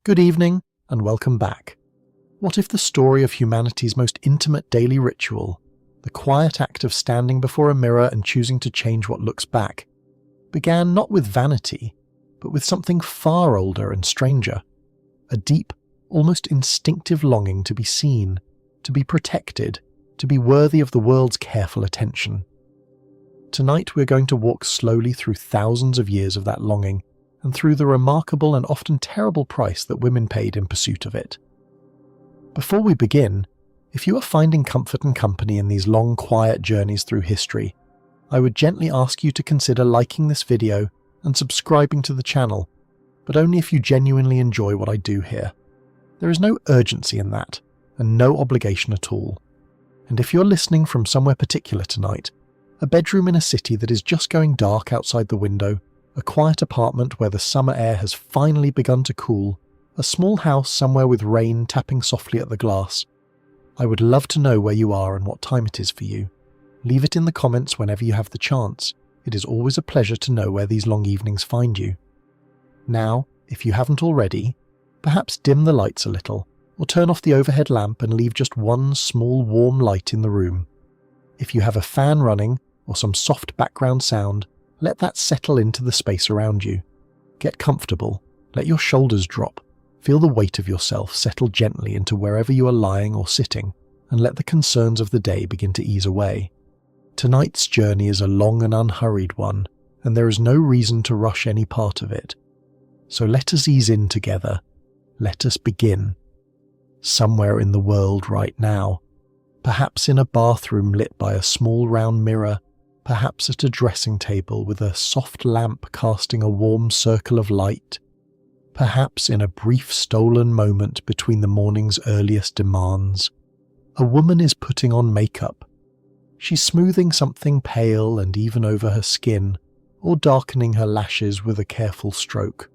Good evening, and welcome back. What if the story of humanity's most intimate daily ritual, the quiet act of standing before a mirror and choosing to change what looks back, began not with vanity, but with something far older and stranger, a deep, almost instinctive longing to be seen, to be protected, to be worthy of the world's careful attention. Tonight we're going to walk slowly through thousands of years of that longing, and through the remarkable and often terrible price that women paid in pursuit of it. Before we begin, if you are finding comfort and company in these long, quiet journeys through history, I would gently ask you to consider liking this video and subscribing to the channel, but only if you genuinely enjoy what I do here. There is no urgency in that, and no obligation at all. And if you're listening from somewhere particular tonight, a bedroom in a city that is just going dark outside the window, a quiet apartment where the summer air has finally begun to cool, a small house somewhere with rain tapping softly at the glass, I would love to know where you are and what time it is for you. Leave it in the comments whenever you have the chance. It is always a pleasure to know where these long evenings find you. Now, if you haven't already, perhaps dim the lights a little, or turn off the overhead lamp and leave just one small warm light in the room. If you have a fan running, or some soft background sound, let that settle into the space around you. Get comfortable, let your shoulders drop, feel the weight of yourself settle gently into wherever you are lying or sitting, and let the concerns of the day begin to ease away. Tonight's journey is a long and unhurried one, and there is no reason to rush any part of it. So let us ease in together. Let us begin. Somewhere in the world right now, perhaps in a bathroom lit by a small round mirror, perhaps at a dressing table with a soft lamp casting a warm circle of light, perhaps in a brief stolen moment between the morning's earliest demands, a woman is putting on makeup. She's smoothing something pale and even over her skin, or darkening her lashes with a careful stroke,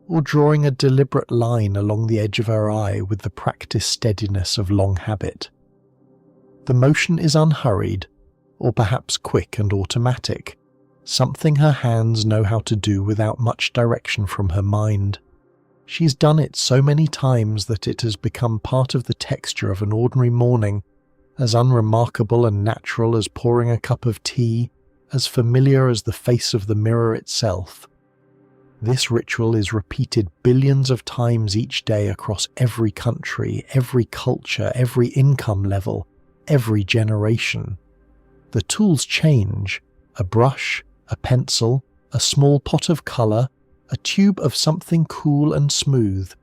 or drawing a deliberate line along the edge of her eye with the practiced steadiness of long habit. The motion is unhurried, or perhaps quick and automatic, something her hands know how to do without much direction from her mind. She's done it so many times that it has become part of the texture of an ordinary morning, as unremarkable and natural as pouring a cup of tea, as familiar as the face of the mirror itself. This ritual is repeated billions of times each day across every country, every culture, every income level, every generation. The tools change: a brush, a pencil, a small pot of colour, a tube of something cool and smooth,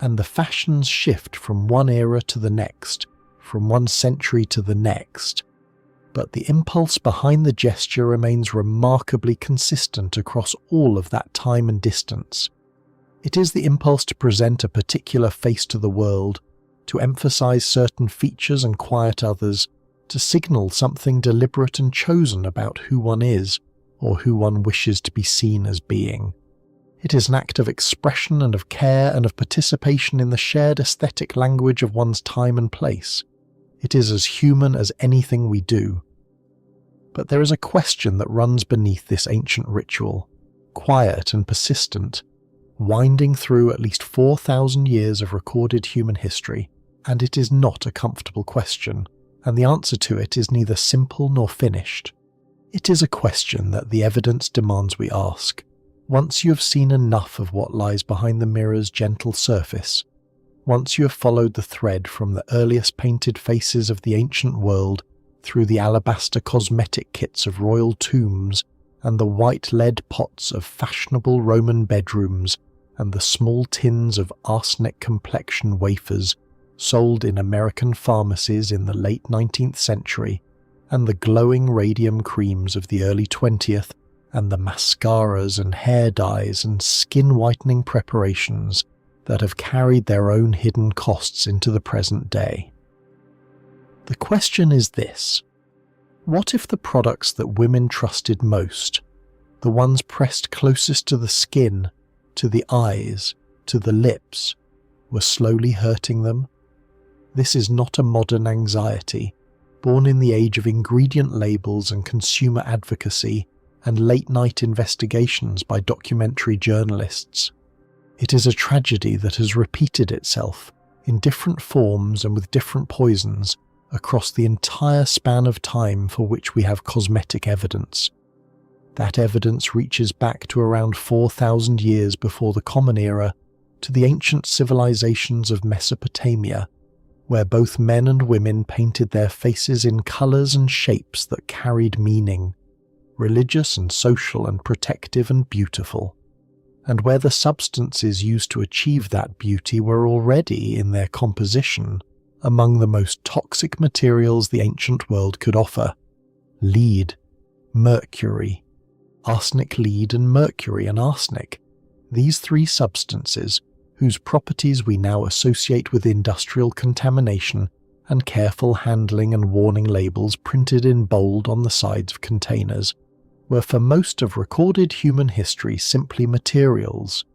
and the fashions shift from one era to the next, from one century to the next. But the impulse behind the gesture remains remarkably consistent across all of that time and distance. It is the impulse to present a particular face to the world, to emphasize certain features and quiet others, to signal something deliberate and chosen about who one is, or who one wishes to be seen as being. It is an act of expression and of care and of participation in the shared aesthetic language of one's time and place. It is as human as anything we do. But there is a question that runs beneath this ancient ritual, quiet and persistent, winding through at least 4,000 years of recorded human history, and it is not a comfortable question, and the answer to it is neither simple nor finished. It is a question that the evidence demands we ask, once you have seen enough of what lies behind the mirror's gentle surface, once you have followed the thread from the earliest painted faces of the ancient world through the alabaster cosmetic kits of royal tombs and the white lead pots of fashionable Roman bedrooms and the small tins of arsenic complexion wafers sold in American pharmacies in the late 19th century, and the glowing radium creams of the early 20th, and the mascaras and hair dyes and skin-whitening preparations that have carried their own hidden costs into the present day. The question is this: what if the products that women trusted most, the ones pressed closest to the skin, to the eyes, to the lips, were slowly hurting them? This is not a modern anxiety, born in the age of ingredient labels and consumer advocacy and late-night investigations by documentary journalists. It is a tragedy that has repeated itself in different forms and with different poisons across the entire span of time for which we have cosmetic evidence. That evidence reaches back to around 4,000 years before the Common Era, to the ancient civilizations of Mesopotamia, where both men and women painted their faces in colours and shapes that carried meaning, religious and social and protective and beautiful, and where the substances used to achieve that beauty were already, in their composition, among the most toxic materials the ancient world could offer: lead, mercury, arsenic, lead and mercury and arsenic. These three substances, whose properties we now associate with industrial contamination and careful handling and warning labels printed in bold on the sides of containers, were for most of recorded human history simply materials,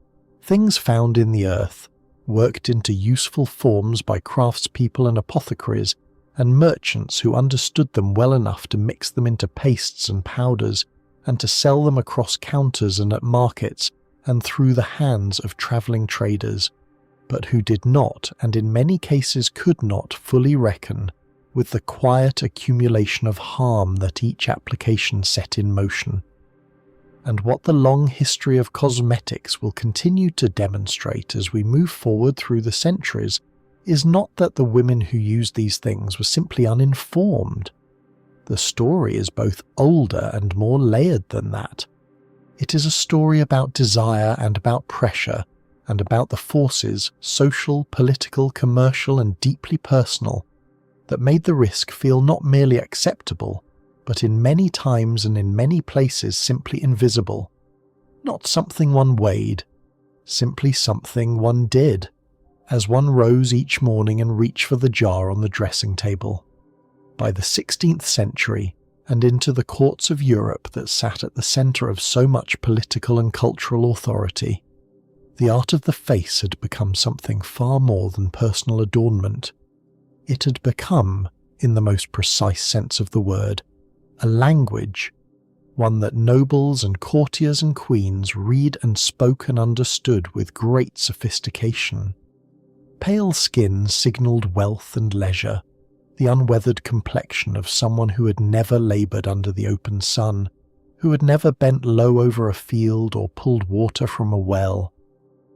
things found in the earth, worked into useful forms by craftspeople and apothecaries and merchants who understood them well enough to mix them into pastes and powders and to sell them across counters and at markets and through the hands of travelling traders, but who did not, and in many cases could not, fully reckon with the quiet accumulation of harm that each application set in motion. And what the long history of cosmetics will continue to demonstrate as we move forward through the centuries is not that the women who used these things were simply uninformed. The story is both older and more layered than that. It is a story about desire and about pressure, and about the forces, social, political, commercial, and deeply personal, that made the risk feel not merely acceptable, but in many times and in many places simply invisible. Not something one weighed, simply something one did, as one rose each morning and reached for the jar on the dressing table. By the 16th century, and into the courts of Europe that sat at the centre of so much political and cultural authority, the art of the face had become something far more than personal adornment. It had become, in the most precise sense of the word, a language, one that nobles and courtiers and queens read and spoke and understood with great sophistication. Pale skin signalled wealth and leisure, the unweathered complexion of someone who had never laboured under the open sun, who had never bent low over a field or pulled water from a well.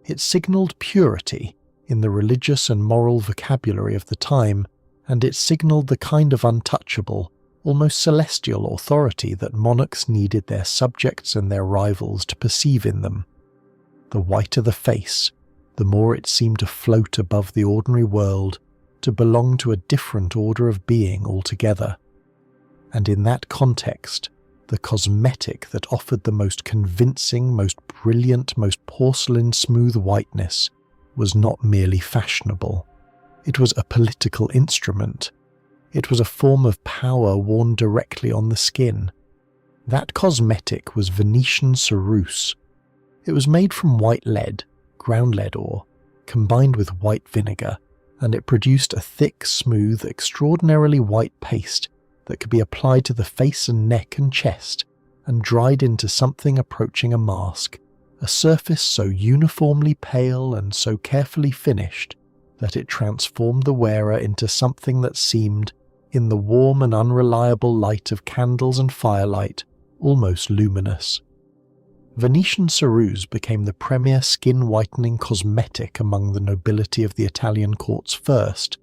It signalled purity in the religious and moral vocabulary of the time, and it signalled the kind of untouchable, almost celestial authority that monarchs needed their subjects and their rivals to perceive in them. The whiter the face, the more it seemed to float above the ordinary world, to belong to a different order of being altogether. And in that context, the cosmetic that offered the most convincing, most brilliant, most porcelain-smooth whiteness was not merely fashionable. It was a political instrument. It was a form of power worn directly on the skin. That cosmetic was Venetian ceruse. It was made from white lead, ground lead ore, combined with white vinegar, and it produced a thick, smooth, extraordinarily white paste that could be applied to the face and neck and chest and dried into something approaching a mask, a surface so uniformly pale and so carefully finished that it transformed the wearer into something that seemed, in the warm and unreliable light of candles and firelight, almost luminous. Venetian ceruse became the premier skin-whitening cosmetic among the nobility of the Italian courts first,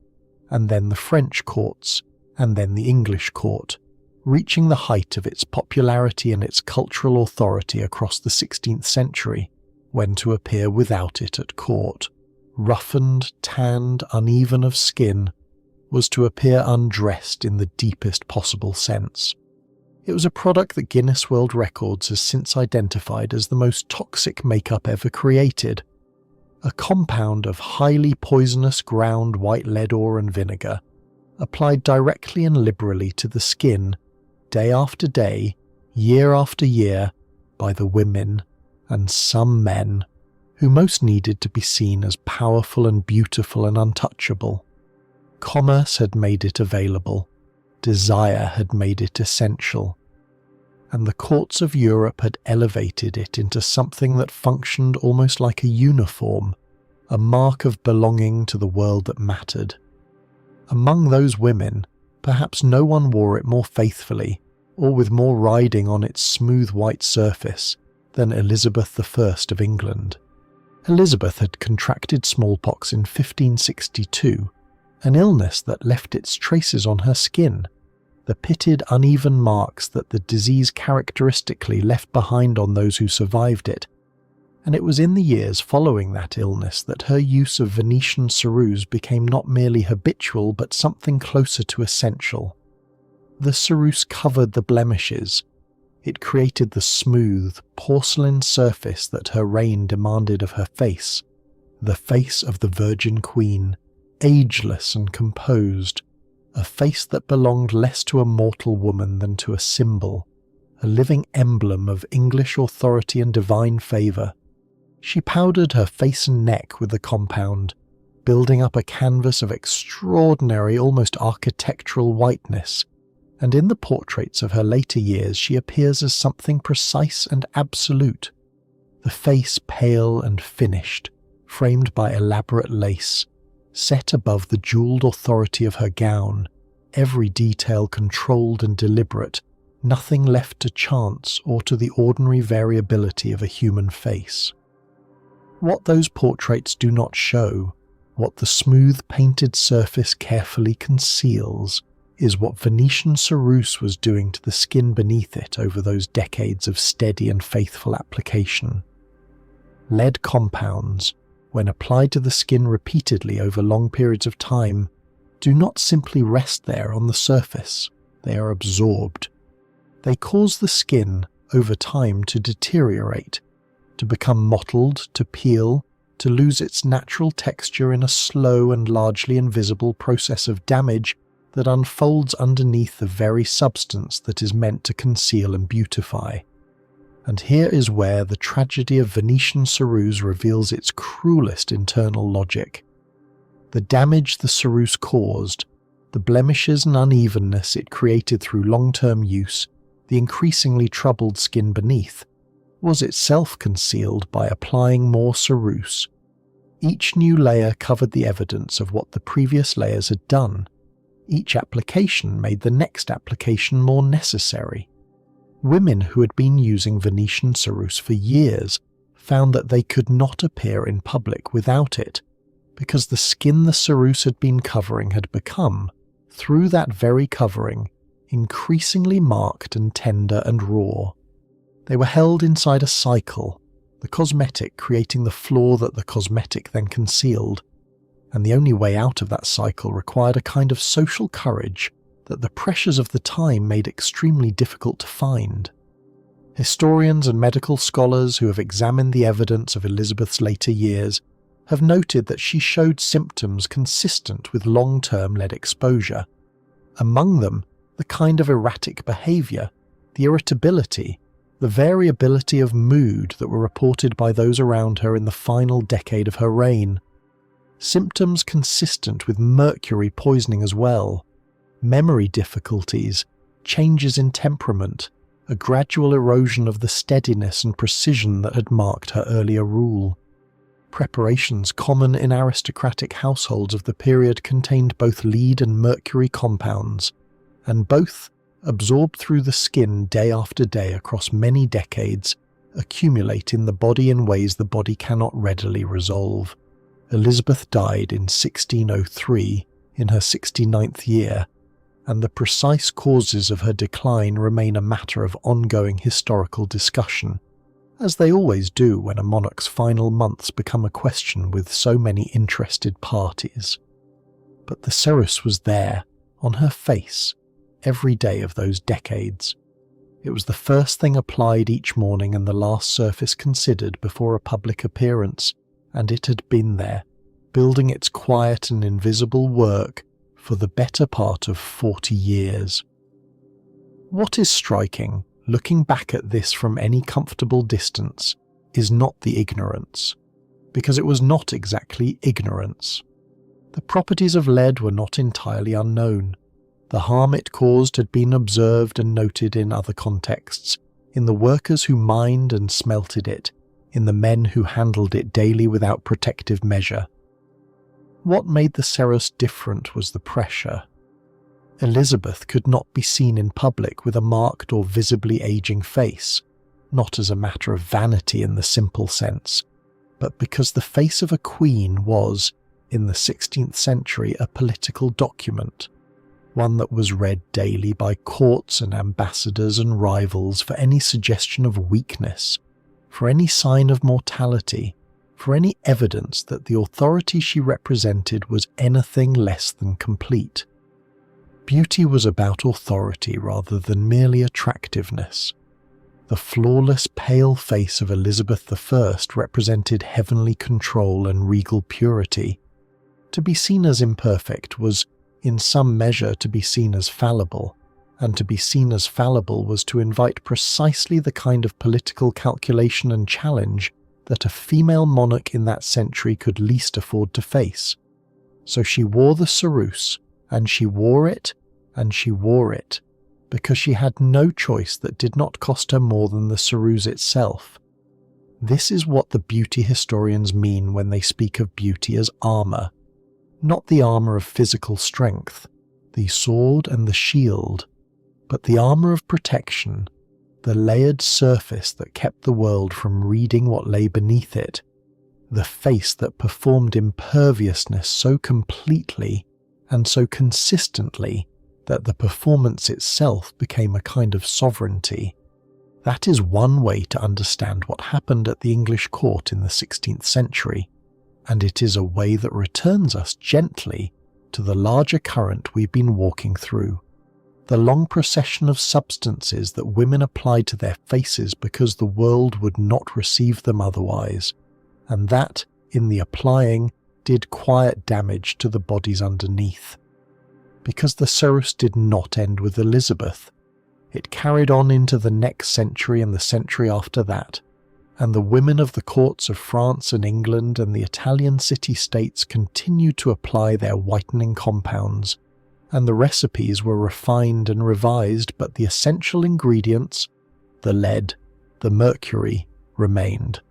and then the French courts, and then the English court, reaching the height of its popularity and its cultural authority across the 16th century, when to appear without it at court, roughened, tanned, uneven of skin, was to appear undressed in the deepest possible sense. It was a product that Guinness World Records has since identified as the most toxic makeup ever created, a compound of highly poisonous ground white lead ore and vinegar, applied directly and liberally to the skin, day after day, year after year, by the women, and some men, who most needed to be seen as powerful and beautiful and untouchable. Commerce had made it available. Desire had made it essential. and the courts of Europe had elevated it into something that functioned almost like a uniform, a mark of belonging to the world that mattered. Among those women, perhaps no one wore it more faithfully or with more riding on its smooth white surface than Elizabeth I of England. Elizabeth had contracted smallpox in 1562, an illness that left its traces on her skin, the pitted, uneven marks that the disease characteristically left behind on those who survived it, and it was in the years following that illness that her use of Venetian ceruse became not merely habitual but something closer to essential. The ceruse covered the blemishes. It created the smooth, porcelain surface that her reign demanded of her face, the face of the Virgin Queen, ageless and composed, a face that belonged less to a mortal woman than to a symbol, a living emblem of English authority and divine favour. She powdered her face and neck with the compound, building up a canvas of extraordinary, almost architectural whiteness, and in the portraits of her later years she appears as something precise and absolute, the face pale and finished, framed by elaborate lace, set above the jewelled authority of her gown, every detail controlled and deliberate, nothing left to chance or to the ordinary variability of a human face. What those portraits do not show, what the smooth painted surface carefully conceals, is what Venetian ceruse was doing to the skin beneath it over those decades of steady and faithful application. Lead compounds, when applied to the skin repeatedly over long periods of time, do not simply rest there on the surface, they are absorbed. They cause the skin, over time, to deteriorate, to become mottled, to peel, to lose its natural texture in a slow and largely invisible process of damage that unfolds underneath the very substance that is meant to conceal and beautify. And here is where the tragedy of Venetian ceruse reveals its cruelest internal logic. The damage the ceruse caused, the blemishes and unevenness it created through long-term use, the increasingly troubled skin beneath, was itself concealed by applying more ceruse. Each new layer covered the evidence of what the previous layers had done. Each application made the next application more necessary. Women who had been using Venetian ceruse for years found that they could not appear in public without it, because the skin the ceruse had been covering had become, through that very covering, increasingly marked and tender and raw. They were held inside a cycle, the cosmetic creating the flaw that the cosmetic then concealed, and the only way out of that cycle required a kind of social courage that the pressures of the time made extremely difficult to find. Historians and medical scholars who have examined the evidence of Elizabeth's later years have noted that she showed symptoms consistent with long-term lead exposure. Among them, the kind of erratic behaviour, the irritability, the variability of mood that were reported by those around her in the final decade of her reign. Symptoms consistent with mercury poisoning as well, memory difficulties, changes in temperament, a gradual erosion of the steadiness and precision that had marked her earlier rule. Preparations common in aristocratic households of the period contained both lead and mercury compounds, and both, absorbed through the skin day after day across many decades, accumulate in the body in ways the body cannot readily resolve. Elizabeth died in 1603, in her 69th year, and the precise causes of her decline remain a matter of ongoing historical discussion, as they always do when a monarch's final months become a question with so many interested parties. But the ceruse was there, on her face, every day of those decades. It was the first thing applied each morning and the last surface considered before a public appearance, and it had been there, building its quiet and invisible work for the better part of 40 years. What is striking, looking back at this from any comfortable distance, is not the ignorance, because it was not exactly ignorance. The properties of lead were not entirely unknown. The harm it caused had been observed and noted in other contexts, in the workers who mined and smelted it, in the men who handled it daily without protective measure. What made the Ceros different was the pressure. Elizabeth could not be seen in public with a marked or visibly aging face, not as a matter of vanity in the simple sense, but because the face of a queen was, in the 16th century, a political document, one that was read daily by courts and ambassadors and rivals for any suggestion of weakness, for any sign of mortality, for any evidence that the authority she represented was anything less than complete. Beauty was about authority rather than merely attractiveness. The flawless, pale face of Elizabeth I represented heavenly control and regal purity. To be seen as imperfect was, in some measure, to be seen as fallible, and to be seen as fallible was to invite precisely the kind of political calculation and challenge that a female monarch in that century could least afford to face. So she wore the ceruse, and she wore it, and she wore it, because she had no choice that did not cost her more than the ceruse itself. This is what the beauty historians mean when they speak of beauty as armour, not the armour of physical strength, the sword and the shield, but the armour of protection, the layered surface that kept the world from reading what lay beneath it, the face that performed imperviousness so completely and so consistently that the performance itself became a kind of sovereignty. That is one way to understand what happened at the English court in the 16th century, and it is a way that returns us gently to the larger current we've been walking through, the long procession of substances that women applied to their faces because the world would not receive them otherwise, and that, in the applying, did quiet damage to the bodies underneath. Because the ceruse did not end with Elizabeth, it carried on into the next century and the century after that, and the women of the courts of France and England and the Italian city-states continued to apply their whitening compounds, and the recipes were refined and revised, but the essential ingredients, the lead, the mercury, remained.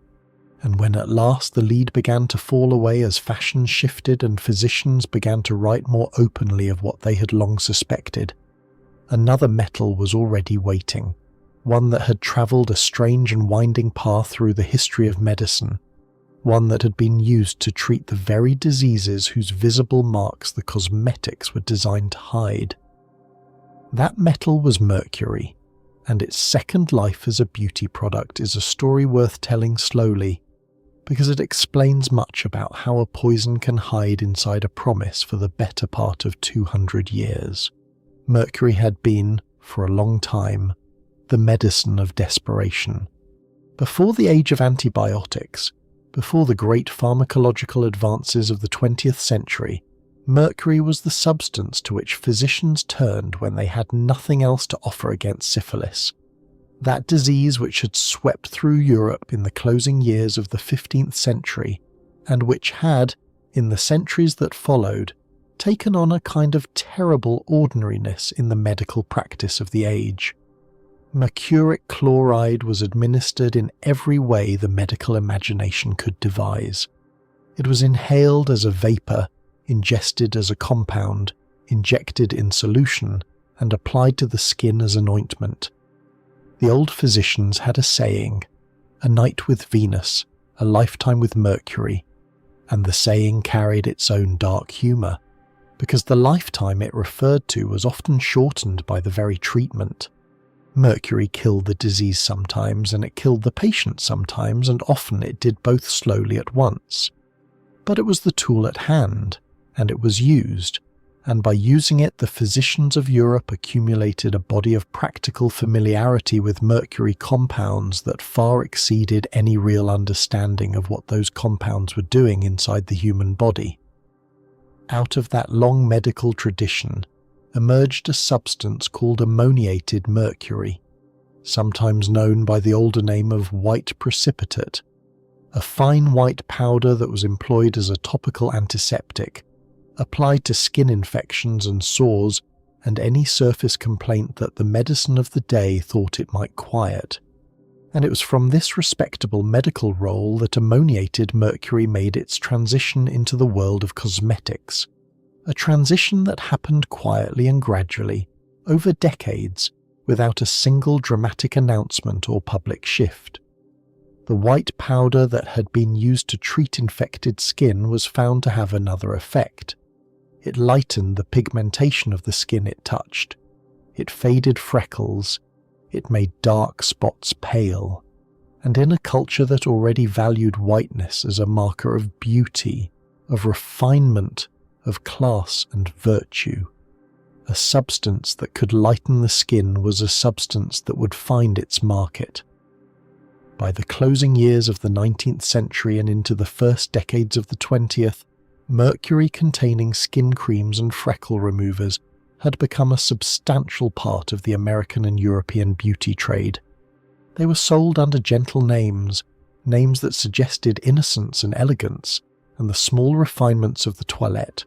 And when at last the lead began to fall away as fashion shifted and physicians began to write more openly of what they had long suspected, another metal was already waiting, one that had travelled a strange and winding path through the history of medicine, one that had been used to treat the very diseases whose visible marks the cosmetics were designed to hide. That metal was mercury, and its second life as a beauty product is a story worth telling slowly, because it explains much about how a poison can hide inside a promise for the better part of 200 years. Mercury had been, for a long time, the medicine of desperation. Before the age of antibiotics, before the great pharmacological advances of the 20th century, mercury was the substance to which physicians turned when they had nothing else to offer against syphilis, that disease which had swept through Europe in the closing years of the 15th century, and which had, in the centuries that followed, taken on a kind of terrible ordinariness in the medical practice of the age. Mercuric chloride was administered in every way the medical imagination could devise. It was inhaled as a vapour, ingested as a compound, injected in solution, and applied to the skin as an ointment. The old physicians had a saying, "A night with Venus, a lifetime with Mercury," and the saying carried its own dark humour, because the lifetime it referred to was often shortened by the very treatment. Mercury killed the disease sometimes, and it killed the patient sometimes, and often it did both slowly at once. But it was the tool at hand, and it was used, and by using it the physicians of Europe accumulated a body of practical familiarity with mercury compounds that far exceeded any real understanding of what those compounds were doing inside the human body. Out of that long medical tradition emerged a substance called ammoniated mercury, sometimes known by the older name of white precipitate, a fine white powder that was employed as a topical antiseptic, applied to skin infections and sores, and any surface complaint that the medicine of the day thought it might quiet. And it was from this respectable medical role that ammoniated mercury made its transition into the world of cosmetics, a transition that happened quietly and gradually, over decades, without a single dramatic announcement or public shift. The white powder that had been used to treat infected skin was found to have another effect. It lightened the pigmentation of the skin it touched. It faded freckles. It made dark spots pale. And in a culture that already valued whiteness as a marker of beauty, of refinement, of class and virtue, a substance that could lighten the skin was a substance that would find its market. By the closing years of the 19th century and into the first decades of the 20th, mercury-containing skin creams and freckle removers had become a substantial part of the American and European beauty trade. They were sold under gentle names, names that suggested innocence and elegance, and the small refinements of the toilette.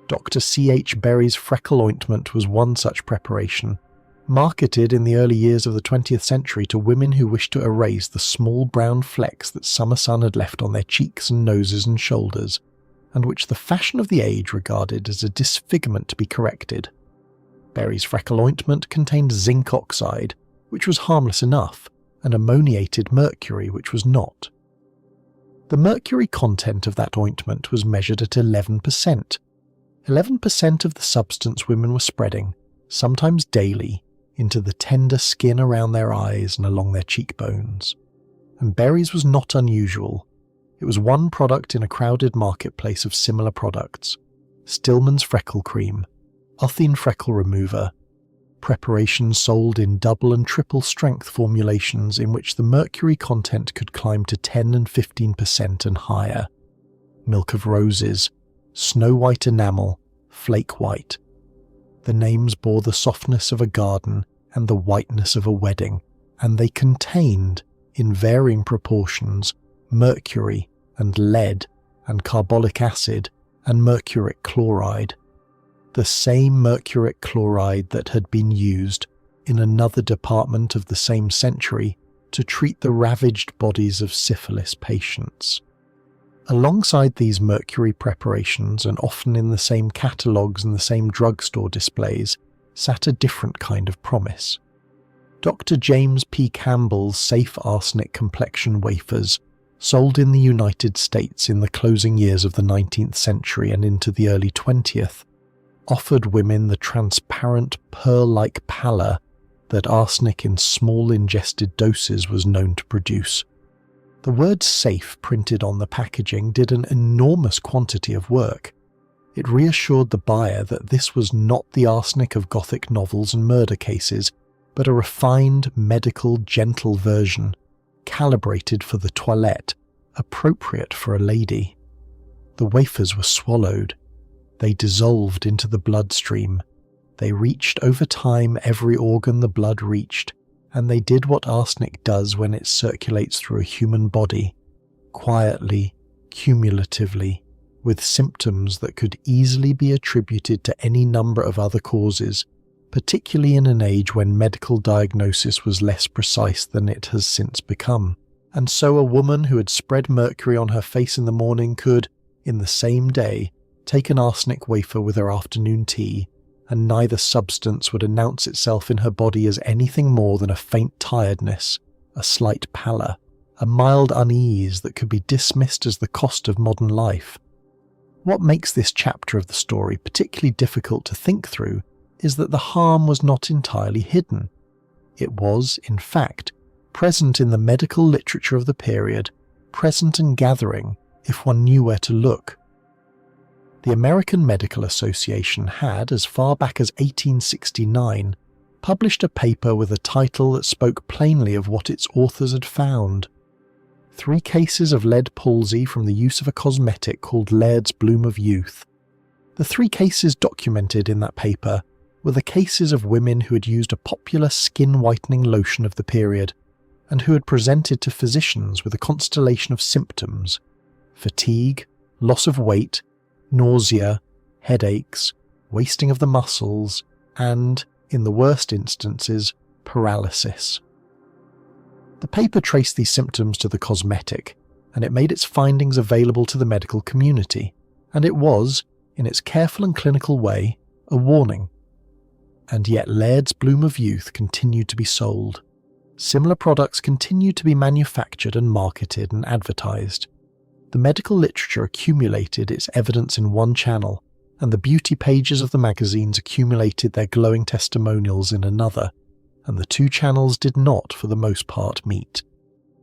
Dr. C.H. Berry's freckle ointment was one such preparation, marketed in the early years of the 20th century to women who wished to erase the small brown flecks that summer sun had left on their cheeks and noses and shoulders, and which the fashion of the age regarded as a disfigurement to be corrected. Berry's freckle ointment contained zinc oxide, which was harmless enough, and ammoniated mercury, which was not. The mercury content of that ointment was measured at 11%. 11% of the substance women were spreading, sometimes daily, into the tender skin around their eyes and along their cheekbones. And Berry's was not unusual. It was one product in a crowded marketplace of similar products. Stillman's freckle cream, Uthine freckle remover, preparations sold in double and triple strength formulations in which the mercury content could climb to 10 and 15% and higher. Milk of roses, snow white enamel, flake white. The names bore the softness of a garden and the whiteness of a wedding, and they contained, in varying proportions, mercury and lead and carbolic acid and mercuric chloride. The same mercuric chloride that had been used, in another department of the same century, to treat the ravaged bodies of syphilis patients. Alongside these mercury preparations, and often in the same catalogues and the same drugstore displays, sat a different kind of promise. Dr. James P. Campbell's safe arsenic complexion wafers, sold in the United States in the closing years of the 19th century and into the early 20th, offered women the transparent pearl-like pallor that arsenic in small ingested doses was known to produce. The word safe printed on the packaging did an enormous quantity of work. It reassured the buyer that this was not the arsenic of Gothic novels and murder cases, but a refined, medical, gentle version, calibrated for the toilette, appropriate for a lady. The wafers were swallowed. They dissolved into the bloodstream. They reached over time every organ the blood reached, and they did what arsenic does when it circulates through a human body, quietly, cumulatively, with symptoms that could easily be attributed to any number of other causes, particularly in an age when medical diagnosis was less precise than it has since become. And so a woman who had spread mercury on her face in the morning could, in the same day, take an arsenic wafer with her afternoon tea, and neither substance would announce itself in her body as anything more than a faint tiredness, a slight pallor, a mild unease that could be dismissed as the cost of modern life. What makes this chapter of the story particularly difficult to think through is that the harm was not entirely hidden. It was, in fact, present in the medical literature of the period, present and gathering if one knew where to look. The American Medical Association had, as far back as 1869, published a paper with a title that spoke plainly of what its authors had found. 3 cases of lead palsy from the use of a cosmetic called Laird's Bloom of Youth. The 3 cases documented in that paper were the cases of women who had used a popular skin-whitening lotion of the period, and who had presented to physicians with a constellation of symptoms: fatigue, loss of weight, nausea, headaches, wasting of the muscles, and, in the worst instances, paralysis. The paper traced these symptoms to the cosmetic, and it made its findings available to the medical community, and it was, in its careful and clinical way, a warning. And yet Laird's Bloom of Youth continued to be sold. Similar products continued to be manufactured and marketed and advertised. The medical literature accumulated its evidence in one channel, and the beauty pages of the magazines accumulated their glowing testimonials in another, and the two channels did not, for the most part, meet.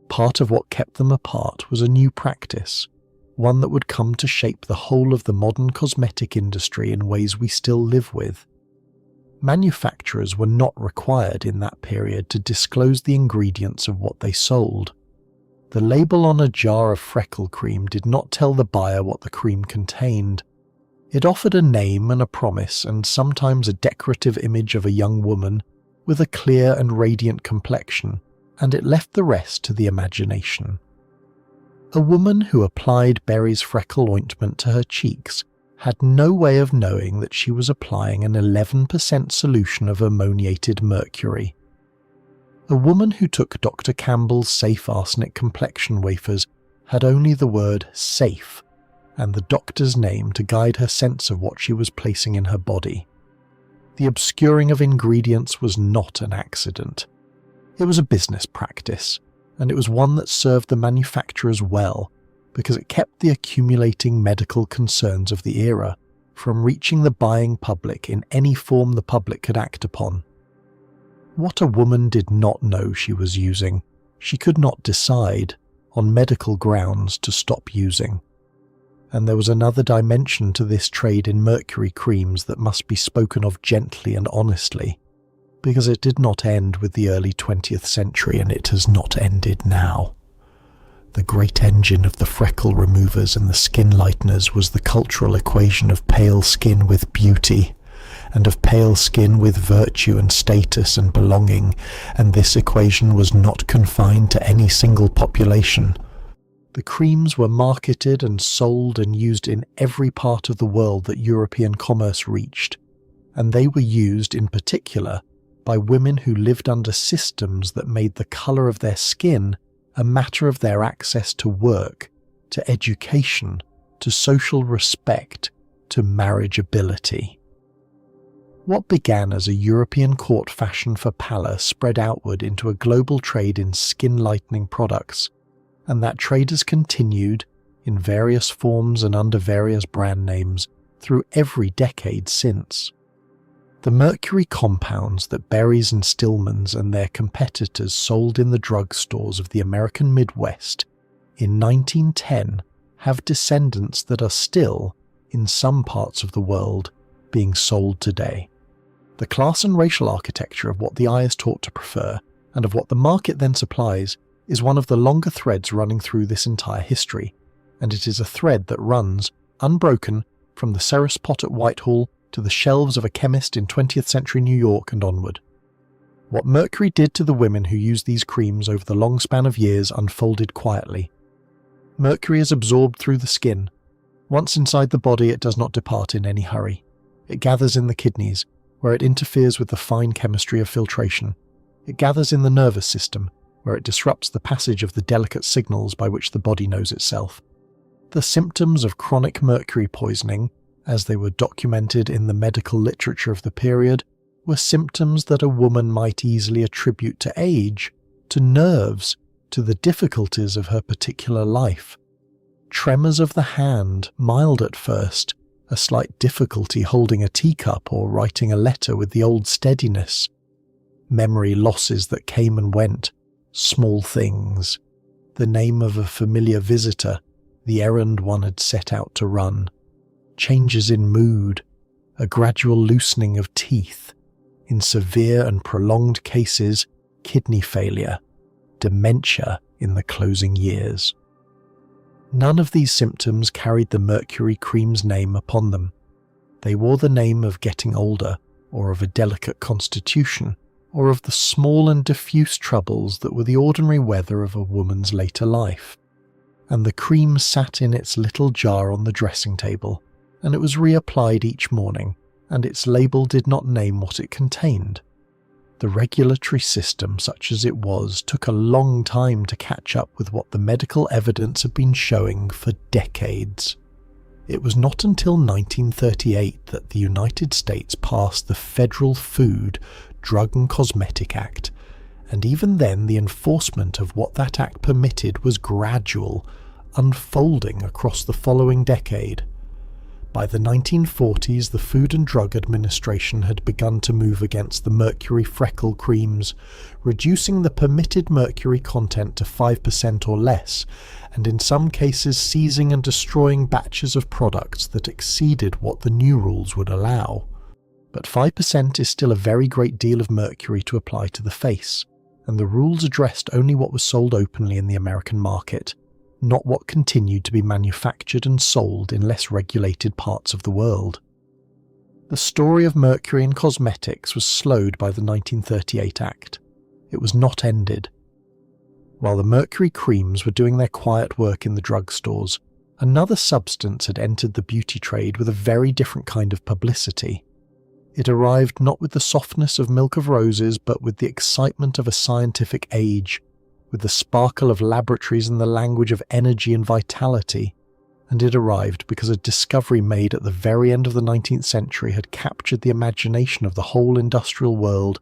Part of what kept them apart was a new practice, one that would come to shape the whole of the modern cosmetic industry in ways we still live with. Manufacturers were not required in that period to disclose the ingredients of what they sold. The label on a jar of freckle cream did not tell the buyer what the cream contained. It offered a name and a promise, and sometimes a decorative image of a young woman with a clear and radiant complexion, and it left the rest to the imagination. A woman who applied Berry's freckle ointment to her cheeks had no way of knowing that she was applying an 11% solution of ammoniated mercury. A woman who took Dr. Campbell's safe arsenic complexion wafers had only the word safe and the doctor's name to guide her sense of what she was placing in her body. The obscuring of ingredients was not an accident. It was a business practice, and it was one that served the manufacturers well because it kept the accumulating medical concerns of the era from reaching the buying public in any form the public could act upon. What a woman did not know she was using, she could not decide, on medical grounds, to stop using. And there was another dimension to this trade in mercury creams that must be spoken of gently and honestly, because it did not end with the early 20th century, and it has not ended now. The great engine of the freckle removers and the skin lighteners was the cultural equation of pale skin with beauty, and of pale skin with virtue and status and belonging, and this equation was not confined to any single population. The creams were marketed and sold and used in every part of the world that European commerce reached, and they were used in particular by women who lived under systems that made the colour of their skin a matter of their access to work, to education, to social respect, to marriageability. What began as a European court fashion for pallor spread outward into a global trade in skin-lightening products, and that trade has continued, in various forms and under various brand names, through every decade since. The mercury compounds that Berry's and Stillman's and their competitors sold in the drugstores of the American Midwest in 1910 have descendants that are still, in some parts of the world, being sold today. The class and racial architecture of what the eye is taught to prefer, and of what the market then supplies, is one of the longer threads running through this entire history, and it is a thread that runs, unbroken, from the Ceres pot at Whitehall to the shelves of a chemist in 20th century New York and onward. What mercury did to the women who used these creams over the long span of years unfolded quietly. Mercury is absorbed through the skin. Once inside the body, it does not depart in any hurry. It gathers in the kidneys, where it interferes with the fine chemistry of filtration. It gathers in the nervous system, where it disrupts the passage of the delicate signals by which the body knows itself. The symptoms of chronic mercury poisoning, as they were documented in the medical literature of the period, were symptoms that a woman might easily attribute to age, to nerves, to the difficulties of her particular life. Tremors of the hand, mild at first, a slight difficulty holding a teacup or writing a letter with the old steadiness. Memory losses that came and went, small things, the name of a familiar visitor, the errand one had set out to run. Changes in mood, a gradual loosening of teeth, in severe and prolonged cases, kidney failure, dementia in the closing years. None of these symptoms carried the mercury cream's name upon them. They wore the name of getting older, or of a delicate constitution, or of the small and diffuse troubles that were the ordinary weather of a woman's later life. And the cream sat in its little jar on the dressing table, and it was reapplied each morning, and its label did not name what it contained. The regulatory system, such as it was, took a long time to catch up with what the medical evidence had been showing for decades. It was not until 1938 that the United States passed the Federal Food, Drug and Cosmetic Act, and even then the enforcement of what that act permitted was gradual, unfolding across the following decade. By the 1940s, the Food and Drug Administration had begun to move against the mercury freckle creams, reducing the permitted mercury content to 5% or less, and in some cases seizing and destroying batches of products that exceeded what the new rules would allow. But 5% is still a very great deal of mercury to apply to the face, and the rules addressed only what was sold openly in the American market, not what continued to be manufactured and sold in less regulated parts of the world. The story of mercury in cosmetics was slowed by the 1938 Act. It was not ended. While the mercury creams were doing their quiet work in the drugstores, another substance had entered the beauty trade with a very different kind of publicity. It arrived not with the softness of milk of roses, but with the excitement of a scientific age, with the sparkle of laboratories and the language of energy and vitality, and it arrived because a discovery made at the very end of the 19th century had captured the imagination of the whole industrial world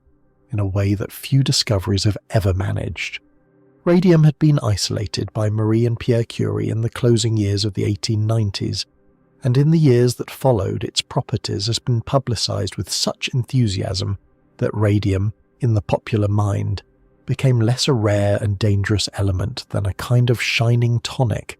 in a way that few discoveries have ever managed. Radium had been isolated by Marie and Pierre Curie in the closing years of the 1890s, and in the years that followed, its properties has been publicized with such enthusiasm that radium, in the popular mind, became less a rare and dangerous element than a kind of shining tonic,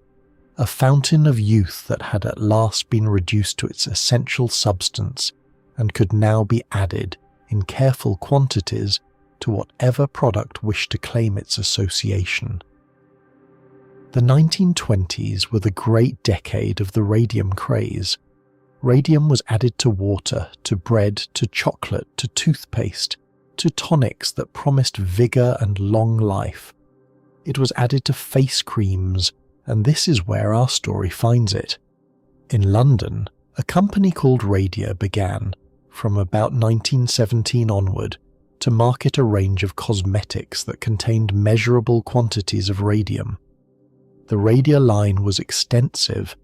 a fountain of youth that had at last been reduced to its essential substance and could now be added, in careful quantities, to whatever product wished to claim its association. The 1920s were the great decade of the radium craze. Radium was added to water, to bread, to chocolate, to toothpaste, to tonics that promised vigour and long life. It was added to face creams, and this is where our story finds it. In London, a company called Radia began, from about 1917 onward, to market a range of cosmetics that contained measurable quantities of radium. The Radia line was extensive.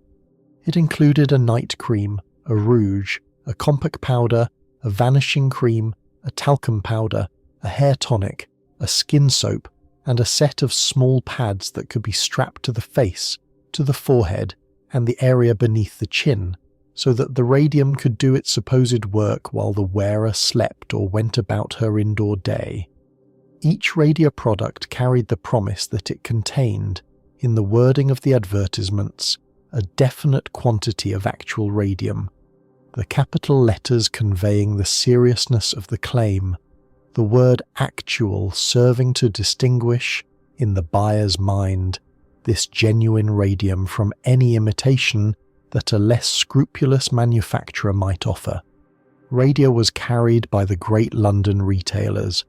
It included a night cream, a rouge, a compact powder, a vanishing cream, a talcum powder, a hair tonic, a skin soap, and a set of small pads that could be strapped to the face, to the forehead, and the area beneath the chin, so that the radium could do its supposed work while the wearer slept or went about her indoor day. Each Radia product carried the promise that it contained, in the wording of the advertisements, a definite quantity of actual radium, the capital letters conveying the seriousness of the claim, the word actual serving to distinguish, in the buyer's mind, this genuine radium from any imitation that a less scrupulous manufacturer might offer. Radia was carried by the great London retailers.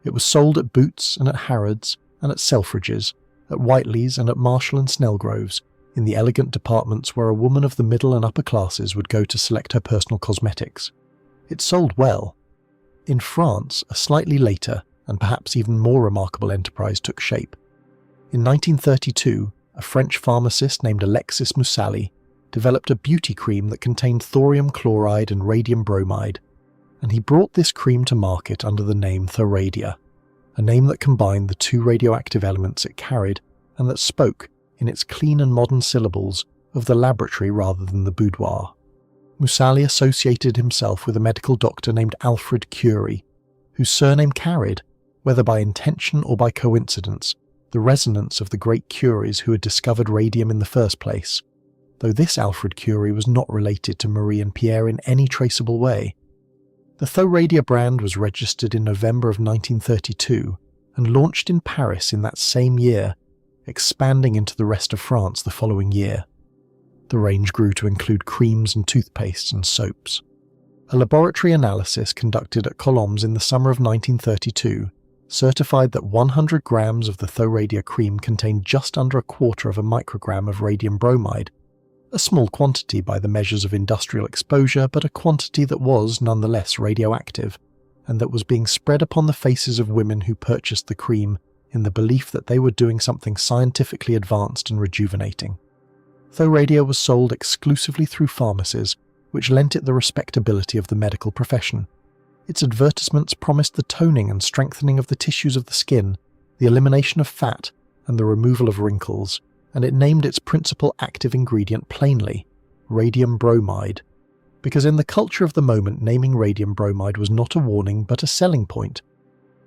It was sold at Boots and at Harrods and at Selfridges, at Whiteley's and at Marshall and Snellgrove's, in the elegant departments where a woman of the middle and upper classes would go to select her personal cosmetics. It sold well. In France, a slightly later, and perhaps even more remarkable enterprise took shape. In 1932, a French pharmacist named Alexis Moussaly developed a beauty cream that contained thorium chloride and radium bromide, and he brought this cream to market under the name Thoradia, a name that combined the two radioactive elements it carried and that spoke, in its clean and modern syllables, of the laboratory rather than the boudoir. Moussaly associated himself with a medical doctor named Alfred Curie, whose surname carried, whether by intention or by coincidence, the resonance of the great Curies who had discovered radium in the first place, though this Alfred Curie was not related to Marie and Pierre in any traceable way. The Thoradia brand was registered in November of 1932 and launched in Paris in that same year, expanding into the rest of France the following year. The range grew to include creams and toothpastes and soaps. A laboratory analysis conducted at Colombes in the summer of 1932 certified that 100 grams of the Thoradia cream contained just under a quarter of a microgram of radium bromide, A small quantity by the measures of industrial exposure, but a quantity that was nonetheless radioactive, and that was being spread upon the faces of women who purchased the cream in the belief that they were doing something scientifically advanced and rejuvenating. Though radio was sold exclusively through pharmacies, which lent it the respectability of the medical profession, its advertisements promised the toning and strengthening of the tissues of the skin, the elimination of fat, and the removal of wrinkles, and it named its principal active ingredient plainly, radium bromide, because in the culture of the moment naming radium bromide was not a warning but a selling point.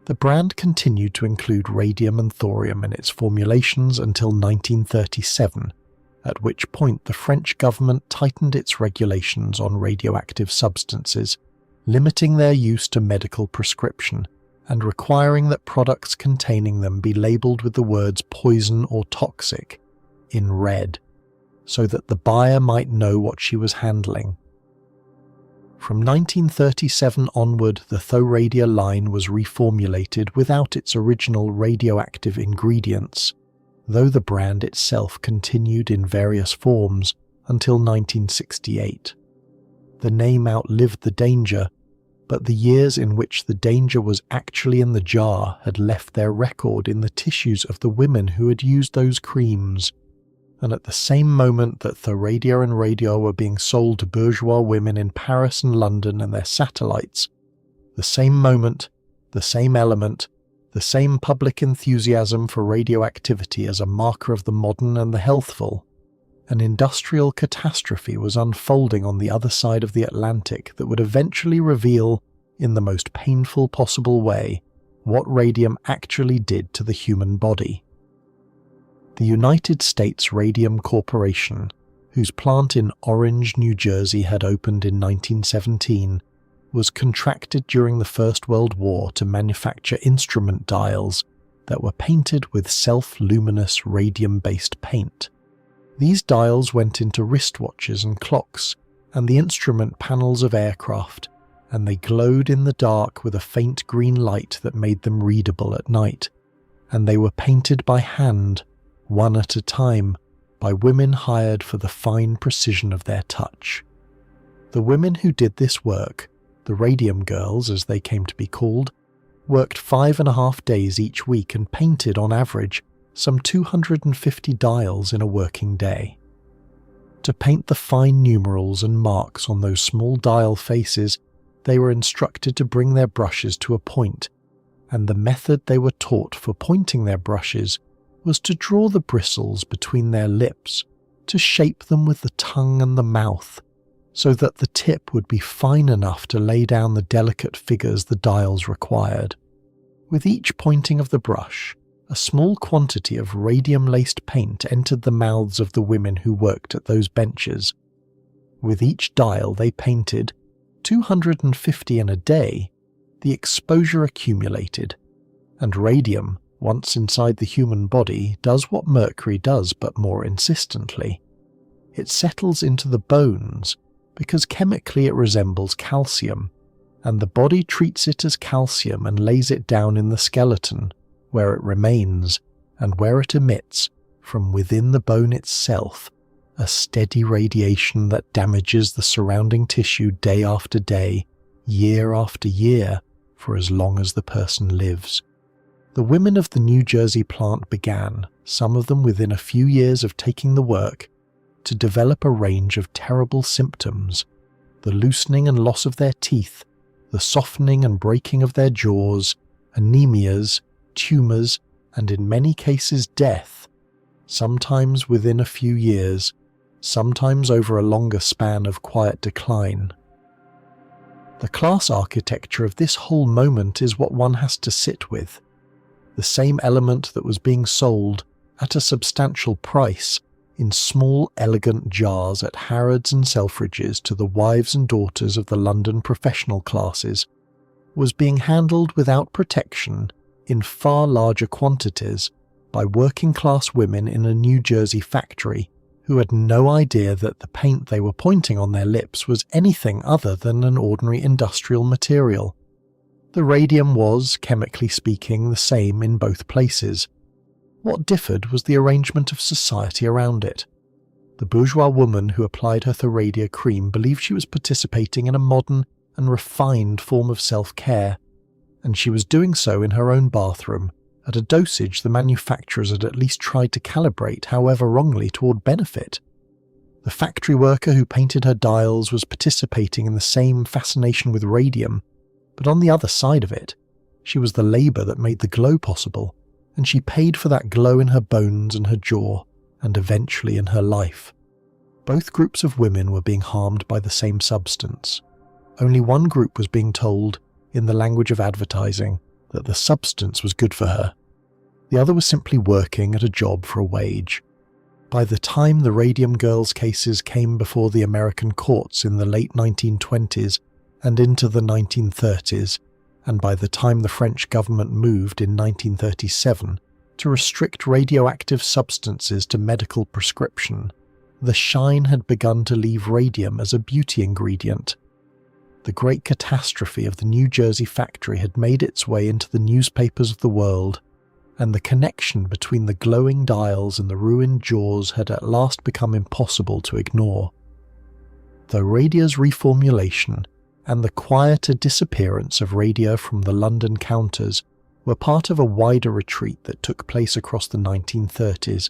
The brand continued to include radium and thorium in its formulations until 1937, at which point the French government tightened its regulations on radioactive substances, limiting their use to medical prescription and requiring that products containing them be labelled with the words poison or toxic in red, so that the buyer might know what she was handling. From 1937 onward, the Thoradia line was reformulated without its original radioactive ingredients, though the brand itself continued in various forms until 1968. The name outlived the danger, but the years in which the danger was actually in the jar had left their record in the tissues of the women who had used those creams. And at the same moment that Thoradia and radio were being sold to bourgeois women in Paris and London and their satellites, the same moment, the same element, the same public enthusiasm for radioactivity as a marker of the modern and the healthful, an industrial catastrophe was unfolding on the other side of the Atlantic that would eventually reveal, in the most painful possible way, what radium actually did to the human body. The United States Radium Corporation, whose plant in Orange, New Jersey had opened in 1917, was contracted during the First World War to manufacture instrument dials that were painted with self-luminous radium-based paint. These dials went into wristwatches and clocks and the instrument panels of aircraft, and they glowed in the dark with a faint green light that made them readable at night, and they were painted by hand, one at a time, by women hired for the fine precision of their touch. The women who did this work, the radium girls as they came to be called, worked 5.5 days each week and painted on average some 250 dials in a working day. To paint the fine numerals and marks on those small dial faces, they were instructed to bring their brushes to a point, and the method they were taught for pointing their brushes was to draw the bristles between their lips, to shape them with the tongue and the mouth, so that the tip would be fine enough to lay down the delicate figures the dials required. With each pointing of the brush, a small quantity of radium-laced paint entered the mouths of the women who worked at those benches. With each dial they painted, 250 in a day, the exposure accumulated, and radium, once inside the human body, does what mercury does but more insistently. It settles into the bones, because chemically it resembles calcium, and the body treats it as calcium and lays it down in the skeleton, where it remains, and where it emits, from within the bone itself, a steady radiation that damages the surrounding tissue day after day, year after year, for as long as the person lives. The women of the New Jersey plant began, some of them within a few years of taking the work, to develop a range of terrible symptoms: the loosening and loss of their teeth, the softening and breaking of their jaws, anemias, tumours, and in many cases death, sometimes within a few years, sometimes over a longer span of quiet decline. The class architecture of this whole moment is what one has to sit with. The same element that was being sold, at a substantial price, in small elegant jars at Harrods and Selfridges to the wives and daughters of the London professional classes, was being handled without protection in far larger quantities by working-class women in a New Jersey factory who had no idea that the paint they were pointing on their lips was anything other than an ordinary industrial material. The radium was, chemically speaking, the same in both places. What differed was the arrangement of society around it. The bourgeois woman who applied her Theradia cream believed she was participating in a modern and refined form of self-care, and she was doing so in her own bathroom, at a dosage the manufacturers had at least tried to calibrate, however wrongly, toward benefit. The factory worker who painted her dials was participating in the same fascination with radium, but on the other side of it, she was the labour that made the glow possible, and she paid for that glow in her bones and her jaw, and eventually in her life. Both groups of women were being harmed by the same substance. Only one group was being told, in the language of advertising, that the substance was good for her. The other was simply working at a job for a wage. By the time the Radium Girls cases came before the American courts in the late 1920s and into the 1930s, and by the time the French government moved in 1937 to restrict radioactive substances to medical prescription, the shine had begun to leave radium as a beauty ingredient. The great catastrophe of the New Jersey factory had made its way into the newspapers of the world, and the connection between the glowing dials and the ruined jaws had at last become impossible to ignore. Though Radia's reformulation and the quieter disappearance of Radia from the London counters were part of a wider retreat that took place across the 1930s,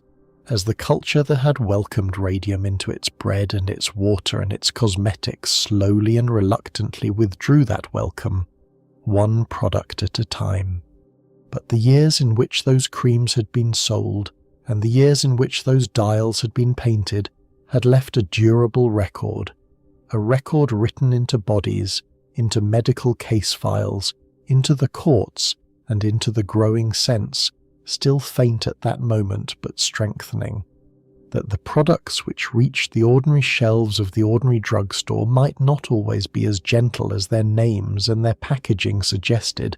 as the culture that had welcomed radium into its bread and its water and its cosmetics slowly and reluctantly withdrew that welcome, one product at a time. But the years in which those creams had been sold, and the years in which those dials had been painted, had left a durable record, a record written into bodies, into medical case files, into the courts, and into the growing sense, still faint at that moment but strengthening, that the products which reached the ordinary shelves of the ordinary drugstore might not always be as gentle as their names and their packaging suggested.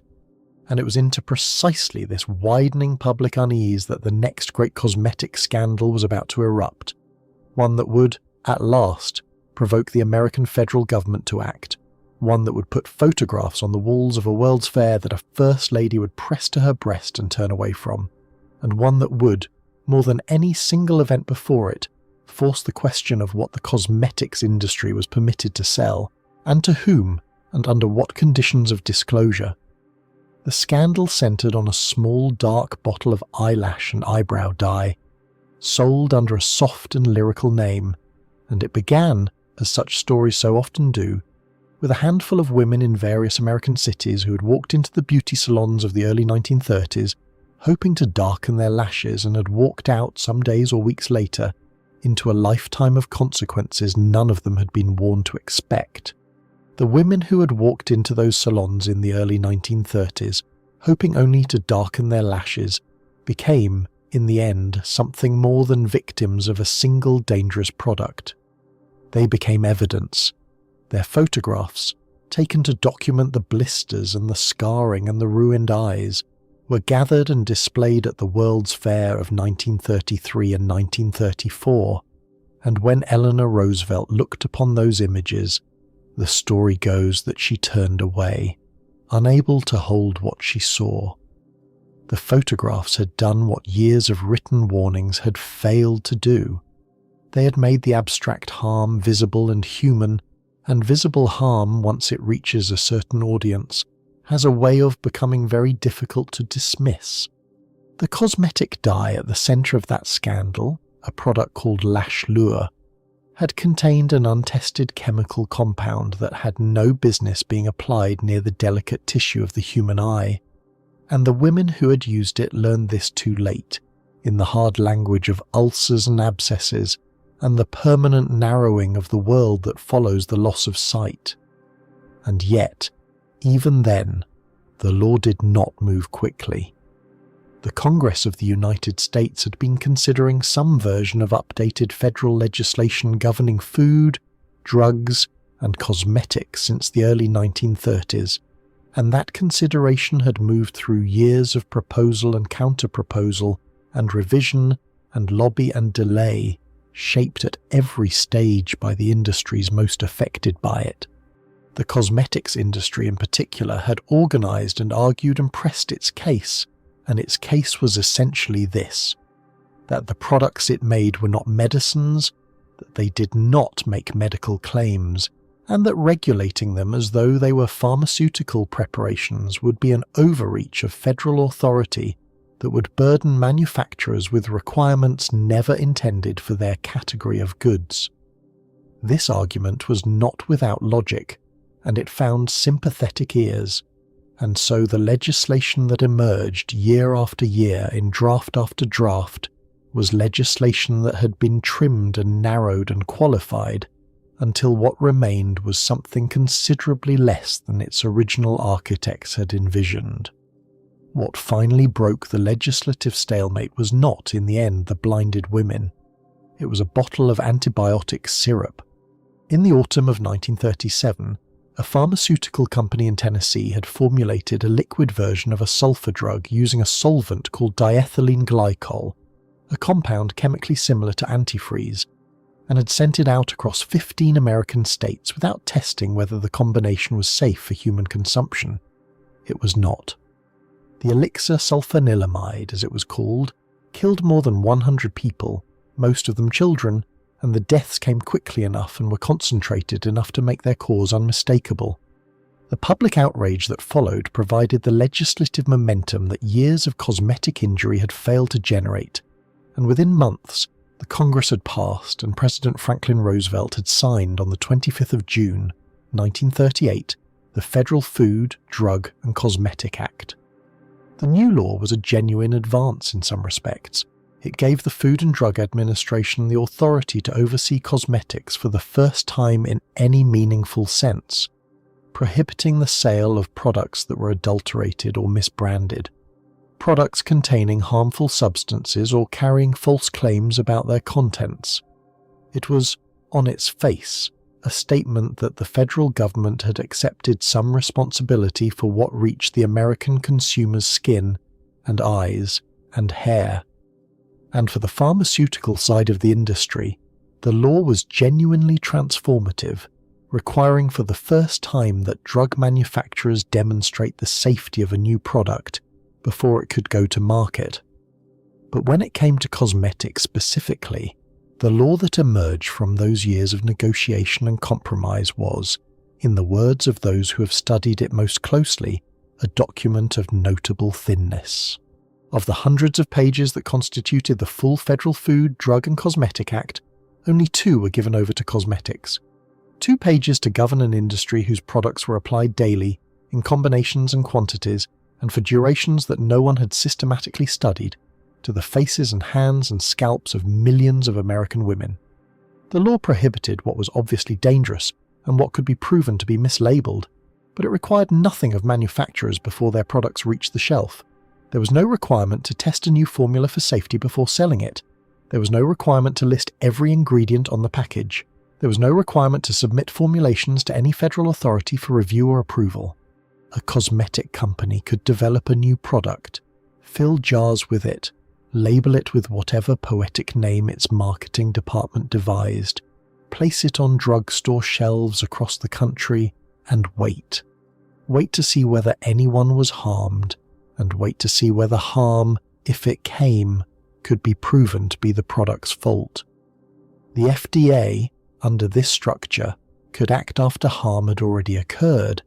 And it was into precisely this widening public unease that the next great cosmetic scandal was about to erupt, one that would, at last, provoke the American federal government to act, one that would put photographs on the walls of a World's Fair that a First Lady would press to her breast and turn away from, and one that would, more than any single event before it, force the question of what the cosmetics industry was permitted to sell, and to whom, and under what conditions of disclosure. The scandal centred on a small dark bottle of eyelash and eyebrow dye, sold under a soft and lyrical name, and it began, as such stories so often do, with a handful of women in various American cities who had walked into the beauty salons of the early 1930s, hoping to darken their lashes, and had walked out some days or weeks later into a lifetime of consequences none of them had been warned to expect. The women who had walked into those salons in the early 1930s, hoping only to darken their lashes, became, in the end, something more than victims of a single dangerous product. They became evidence. Their photographs, taken to document the blisters and the scarring and the ruined eyes, were gathered and displayed at the World's Fair of 1933 and 1934, and when Eleanor Roosevelt looked upon those images, the story goes that she turned away, unable to hold what she saw. The photographs had done what years of written warnings had failed to do. They had made the abstract harm visible and human, and visible harm, once it reaches a certain audience, has a way of becoming very difficult to dismiss. The cosmetic dye at the centre of that scandal, a product called Lash Lure, had contained an untested chemical compound that had no business being applied near the delicate tissue of the human eye, and the women who had used it learned this too late, in the hard language of ulcers and abscesses, and the permanent narrowing of the world that follows the loss of sight. And yet, even then, the law did not move quickly. The Congress of the United States had been considering some version of updated federal legislation governing food, drugs, and cosmetics since the early 1930s, and that consideration had moved through years of proposal and counter-proposal, and revision, and lobby and delay, shaped at every stage by the industries most affected by it. The cosmetics industry in particular had organised and argued and pressed its case, and its case was essentially this: that the products it made were not medicines, that they did not make medical claims, and that regulating them as though they were pharmaceutical preparations would be an overreach of federal authority that would burden manufacturers with requirements never intended for their category of goods. This argument was not without logic, and it found sympathetic ears, and so the legislation that emerged year after year in draft after draft was legislation that had been trimmed and narrowed and qualified until what remained was something considerably less than its original architects had envisioned. What finally broke the legislative stalemate was not, in the end, the blinded women. It was a bottle of antibiotic syrup. In the autumn of 1937, a pharmaceutical company in Tennessee had formulated a liquid version of a sulfur drug using a solvent called diethylene glycol, a compound chemically similar to antifreeze, and had sent it out across 15 American states without testing whether the combination was safe for human consumption. It was not. The elixir sulfanilamide, as it was called, killed more than 100 people, most of them children, and the deaths came quickly enough and were concentrated enough to make their cause unmistakable. The public outrage that followed provided the legislative momentum that years of cosmetic injury had failed to generate, and within months, the Congress had passed and President Franklin Roosevelt had signed on the 25th of June, 1938, the Federal Food, Drug and Cosmetic Act. The new law was a genuine advance in some respects. It gave the Food and Drug Administration the authority to oversee cosmetics for the first time in any meaningful sense, prohibiting the sale of products that were adulterated or misbranded, products containing harmful substances or carrying false claims about their contents. It was, on its face, a statement that the federal government had accepted some responsibility for what reached the American consumer's skin and eyes and hair. And for the pharmaceutical side of the industry, the law was genuinely transformative, requiring for the first time that drug manufacturers demonstrate the safety of a new product before it could go to market. But when it came to cosmetics specifically, the law that emerged from those years of negotiation and compromise was, in the words of those who have studied it most closely, a document of notable thinness. Of the hundreds of pages that constituted the full Federal Food, Drug and Cosmetic Act, only 2 were given over to cosmetics. 2 pages to govern an industry whose products were applied daily, in combinations and quantities, and for durations that no one had systematically studied, to the faces and hands and scalps of millions of American women. The law prohibited what was obviously dangerous and what could be proven to be mislabeled, but it required nothing of manufacturers before their products reached the shelf. There was no requirement to test a new formula for safety before selling it. There was no requirement to list every ingredient on the package. There was no requirement to submit formulations to any federal authority for review or approval. A cosmetic company could develop a new product, fill jars with it, label it with whatever poetic name its marketing department devised, place it on drugstore shelves across the country, and wait. Wait to see whether anyone was harmed, and wait to see whether harm, if it came, could be proven to be the product's fault. The FDA, under this structure, could act after harm had already occurred.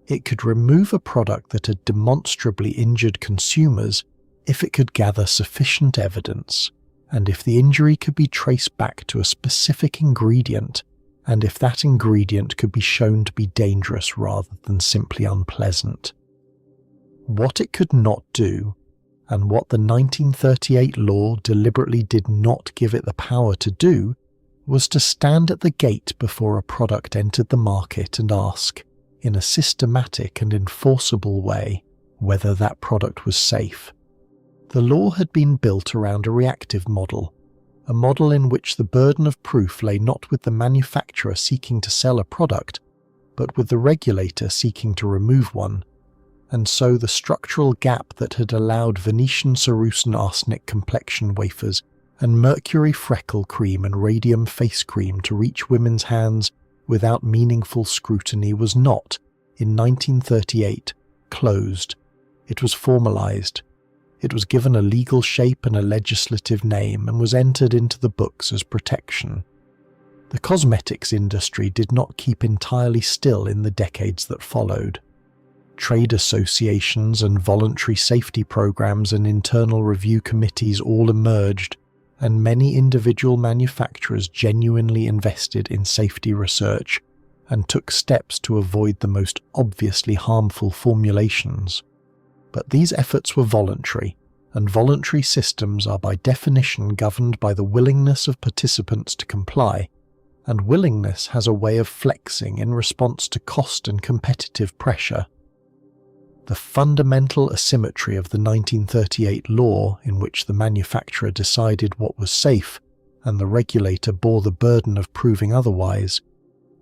It could remove a product that had demonstrably injured consumers if it could gather sufficient evidence, and if the injury could be traced back to a specific ingredient, and if that ingredient could be shown to be dangerous rather than simply unpleasant. What it could not do, and what the 1938 law deliberately did not give it the power to do, was to stand at the gate before a product entered the market and ask, in a systematic and enforceable way, whether that product was safe. The law had been built around a reactive model, a model in which the burden of proof lay not with the manufacturer seeking to sell a product, but with the regulator seeking to remove one, and so the structural gap that had allowed Venetian Sarusan arsenic complexion wafers and mercury freckle cream and radium face cream to reach women's hands without meaningful scrutiny was not, in 1938, closed. It was formalized. It was given a legal shape and a legislative name and was entered into the books as protection. The cosmetics industry did not keep entirely still in the decades that followed. Trade associations and voluntary safety programs and internal review committees all emerged, and many individual manufacturers genuinely invested in safety research and took steps to avoid the most obviously harmful formulations. But these efforts were voluntary, and voluntary systems are by definition governed by the willingness of participants to comply, and willingness has a way of flexing in response to cost and competitive pressure. The fundamental asymmetry of the 1938 law, in which the manufacturer decided what was safe and the regulator bore the burden of proving otherwise,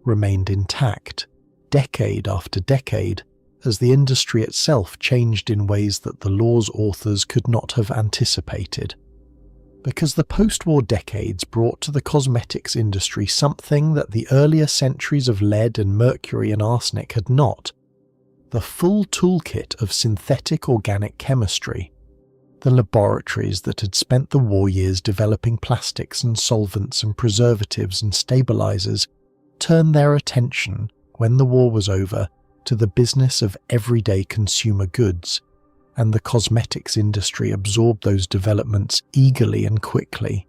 remained intact decade after decade as the industry itself changed in ways that the law's authors could not have anticipated. Because the post-war decades brought to the cosmetics industry something that the earlier centuries of lead and mercury and arsenic had not: the full toolkit of synthetic organic chemistry. The laboratories that had spent the war years developing plastics and solvents and preservatives and stabilizers turned their attention, when the war was over, to the business of everyday consumer goods, and the cosmetics industry absorbed those developments eagerly and quickly.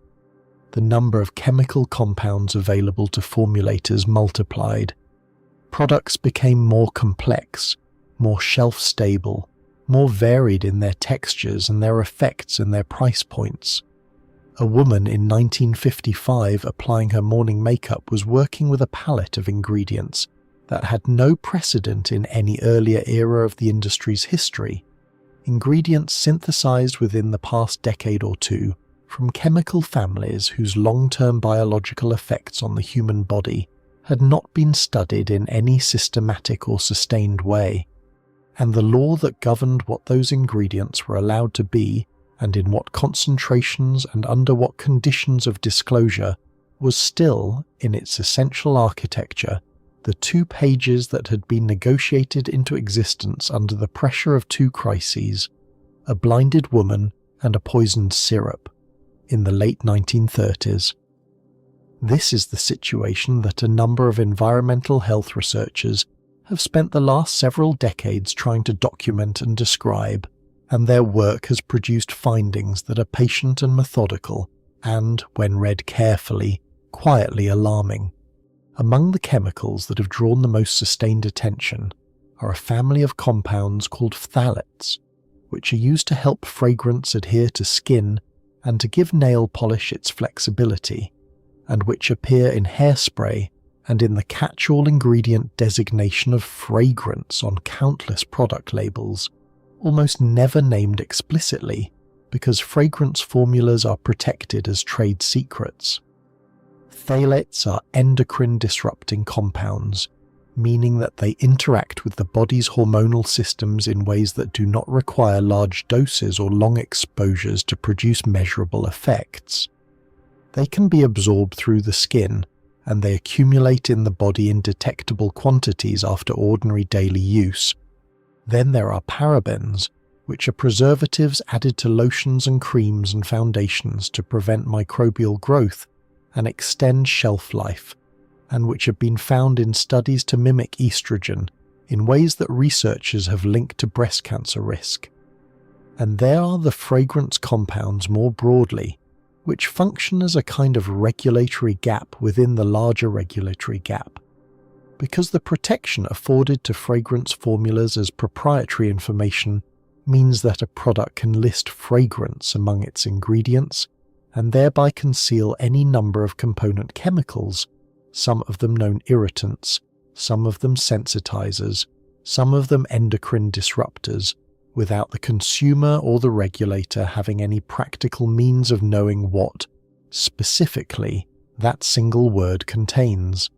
The number of chemical compounds available to formulators multiplied. Products became more complex, more shelf-stable, more varied in their textures and their effects and their price points. A woman in 1955 applying her morning makeup was working with a palette of ingredients that had no precedent in any earlier era of the industry's history. Ingredients synthesized within the past decade or two from chemical families whose long-term biological effects on the human body had not been studied in any systematic or sustained way, and the law that governed what those ingredients were allowed to be and in what concentrations and under what conditions of disclosure was still, in its essential architecture, the 2 pages that had been negotiated into existence under the pressure of 2 crises, a blinded woman and a poisoned syrup, in the late 1930s. This is the situation that a number of environmental health researchers have spent the last several decades trying to document and describe, and their work has produced findings that are patient and methodical and, when read carefully, quietly alarming. Among the chemicals that have drawn the most sustained attention are a family of compounds called phthalates, which are used to help fragrance adhere to skin and to give nail polish its flexibility, and which appear in hairspray and in the catch-all ingredient designation of fragrance on countless product labels, almost never named explicitly because fragrance formulas are protected as trade secrets. Phthalates are endocrine-disrupting compounds, meaning that they interact with the body's hormonal systems in ways that do not require large doses or long exposures to produce measurable effects. They can be absorbed through the skin, and they accumulate in the body in detectable quantities after ordinary daily use. Then there are parabens, which are preservatives added to lotions and creams and foundations to prevent microbial growth and extend shelf life, and which have been found in studies to mimic estrogen in ways that researchers have linked to breast cancer risk. And there are the fragrance compounds more broadly, which function as a kind of regulatory gap within the larger regulatory gap. Because the protection afforded to fragrance formulas as proprietary information means that a product can list fragrance among its ingredients and thereby conceal any number of component chemicals, some of them known irritants, some of them sensitizers, some of them endocrine disruptors, without the consumer or the regulator having any practical means of knowing what, specifically, that single word contains.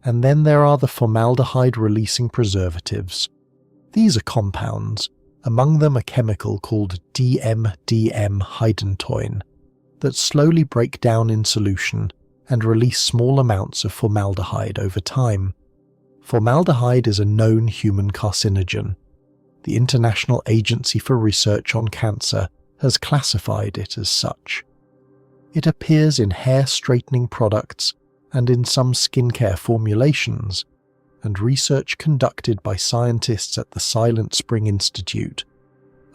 And then there are the formaldehyde-releasing preservatives. These are compounds, among them a chemical called DMDM-hydantoin, that slowly break down in solution and release small amounts of formaldehyde over time. Formaldehyde is a known human carcinogen. The International Agency for Research on Cancer has classified it as such. It appears in hair straightening products and in some skincare formulations, and research conducted by scientists at the Silent Spring Institute,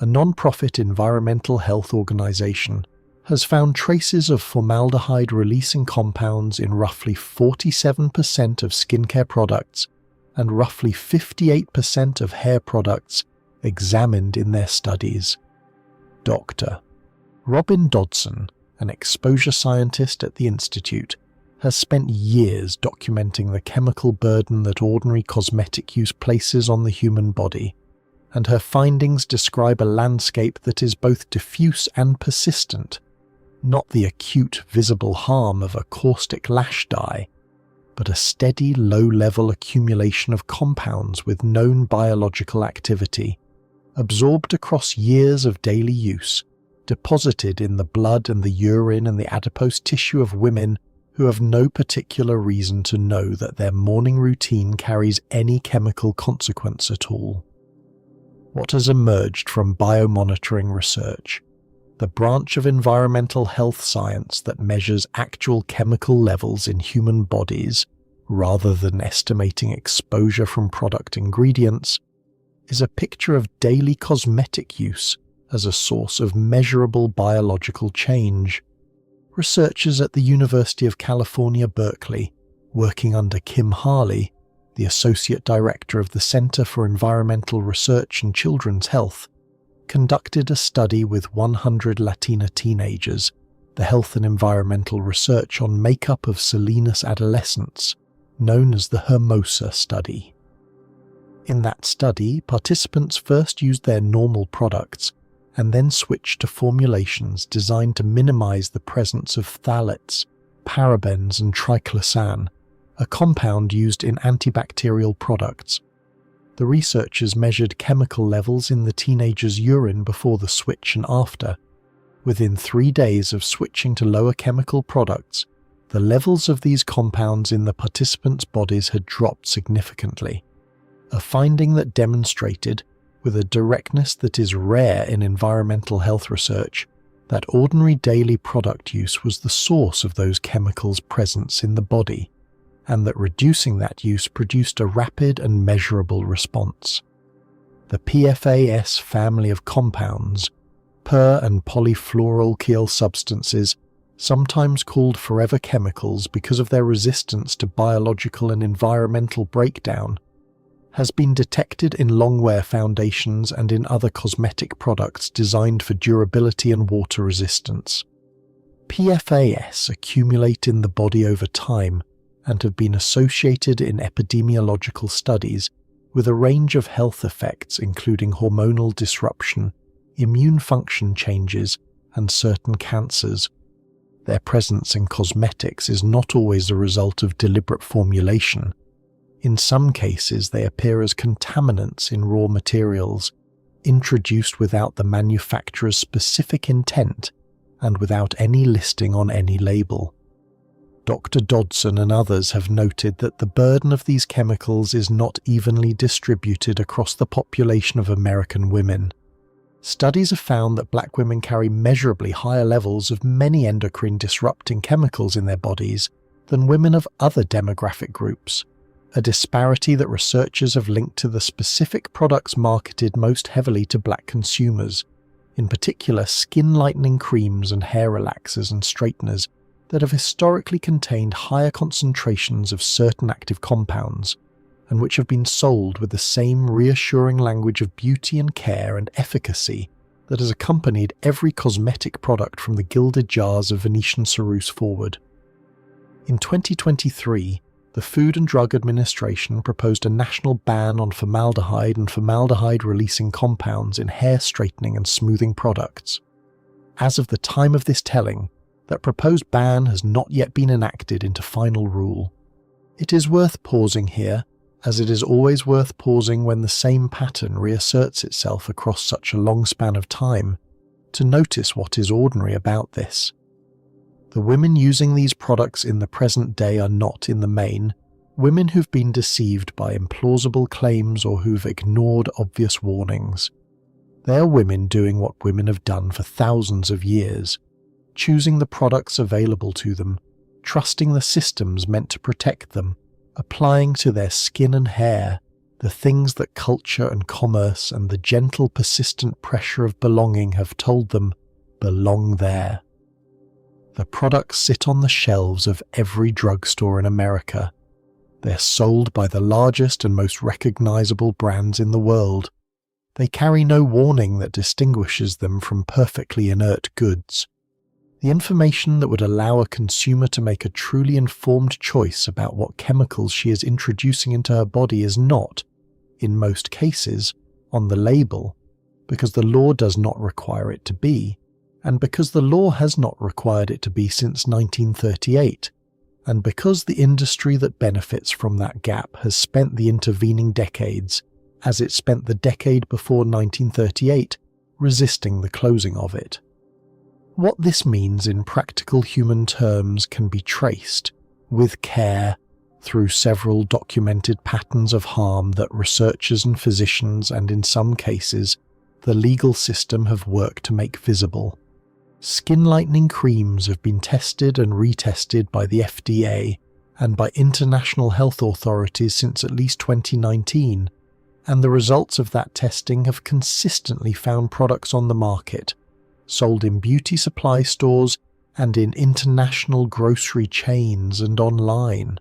a non-profit environmental health organization, has found traces of formaldehyde-releasing compounds in roughly 47% of skincare products and roughly 58% of hair products examined in their studies. Dr. Robin Dodson, an exposure scientist at the Institute, has spent years documenting the chemical burden that ordinary cosmetic use places on the human body, and her findings describe a landscape that is both diffuse and persistent, not the acute visible harm of a caustic lash dye, but a steady low-level accumulation of compounds with known biological activity, absorbed across years of daily use, deposited in the blood and the urine and the adipose tissue of women who have no particular reason to know that their morning routine carries any chemical consequence at all. What has emerged from biomonitoring research, the branch of environmental health science that measures actual chemical levels in human bodies rather than estimating exposure from product ingredients, is a picture of daily cosmetic use as a source of measurable biological change. Researchers at the University of California, Berkeley, working under Kim Harley, the Associate Director of the Center for Environmental Research and Children's Health, conducted a study with 100 Latina teenagers, the health and environmental research on makeup of Salinas adolescents, known as the Hermosa study. In that study, participants first used their normal products and then switched to formulations designed to minimize the presence of phthalates, parabens and triclosan, a compound used in antibacterial products. The researchers measured chemical levels in the teenagers' urine before the switch and after. Within 3 days of switching to lower chemical products, the levels of these compounds in the participants' bodies had dropped significantly, a finding that demonstrated, with a directness that is rare in environmental health research, that ordinary daily product use was the source of those chemicals' presence in the body, and that reducing that use produced a rapid and measurable response. The PFAS family of compounds, per- and polyfluoroalkyl substances, sometimes called forever chemicals because of their resistance to biological and environmental breakdown, has been detected in longwear foundations and in other cosmetic products designed for durability and water resistance. PFAS accumulate in the body over time and have been associated in epidemiological studies with a range of health effects including hormonal disruption, immune function changes, and certain cancers. Their presence in cosmetics is not always a result of deliberate formulation. In some cases, they appear as contaminants in raw materials, introduced without the manufacturer's specific intent and without any listing on any label. Dr. Dodson and others have noted that the burden of these chemicals is not evenly distributed across the population of American women. Studies have found that black women carry measurably higher levels of many endocrine-disrupting chemicals in their bodies than women of other demographic groups, a disparity that researchers have linked to the specific products marketed most heavily to black consumers, in particular skin-lightening creams and hair relaxers and straighteners that have historically contained higher concentrations of certain active compounds, and which have been sold with the same reassuring language of beauty and care and efficacy that has accompanied every cosmetic product from the gilded jars of Venetian ceruse forward. In 2023, the Food and Drug Administration proposed a national ban on formaldehyde and formaldehyde-releasing compounds in hair straightening and smoothing products. As of the time of this telling, that proposed ban has not yet been enacted into final rule. It is worth pausing here, as it is always worth pausing when the same pattern reasserts itself across such a long span of time, to notice what is ordinary about this. The women using these products in the present day are not, in the main, women who've been deceived by implausible claims or who've ignored obvious warnings. They are women doing what women have done for thousands of years, choosing the products available to them, trusting the systems meant to protect them, applying to their skin and hair the things that culture and commerce and the gentle persistent pressure of belonging have told them belong there. The products sit on the shelves of every drugstore in America. They're sold by the largest and most recognizable brands in the world. They carry no warning that distinguishes them from perfectly inert goods. The information that would allow a consumer to make a truly informed choice about what chemicals she is introducing into her body is not, in most cases, on the label, because the law does not require it to be, and because the law has not required it to be since 1938, and because the industry that benefits from that gap has spent the intervening decades, as it spent the decade before 1938, resisting the closing of it. What this means in practical human terms can be traced, with care, through several documented patterns of harm that researchers and physicians, and in some cases, the legal system have worked to make visible. Skin lightening creams have been tested and retested by the FDA and by international health authorities since at least 2019, and the results of that testing have consistently found products on the market, sold in beauty supply stores and in international grocery chains and online,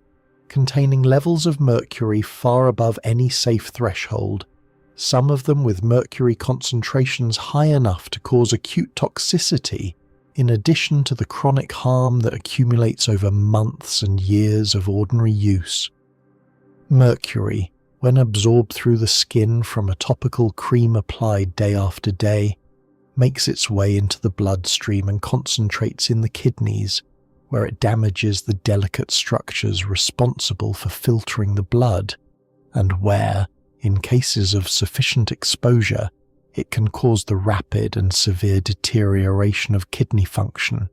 containing levels of mercury far above any safe threshold, some of them with mercury concentrations high enough to cause acute toxicity, in addition to the chronic harm that accumulates over months and years of ordinary use. Mercury, when absorbed through the skin from a topical cream applied day after day, makes its way into the bloodstream and concentrates in the kidneys, where it damages the delicate structures responsible for filtering the blood, and where, in cases of sufficient exposure, it can cause the rapid and severe deterioration of kidney function.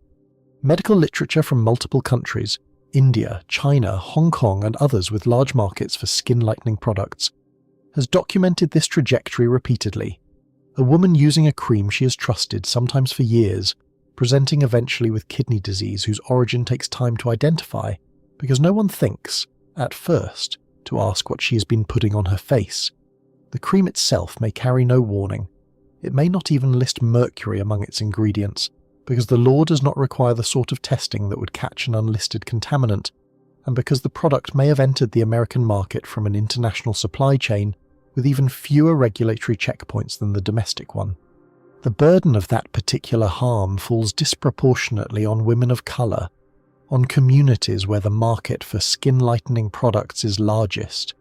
Medical literature from multiple countries, India, China, Hong Kong, and others with large markets for skin lightening products, has documented this trajectory repeatedly. A woman using a cream she has trusted, sometimes for years, presenting eventually with kidney disease whose origin takes time to identify, because no one thinks, at first, to ask what she has been putting on her face. The cream itself may carry no warning. It may not even list mercury among its ingredients, because the law does not require the sort of testing that would catch an unlisted contaminant, and because the product may have entered the American market from an international supply chain with even fewer regulatory checkpoints than the domestic one. The burden of that particular harm falls disproportionately on women of colour, on communities where the market for skin-lightening products is largest,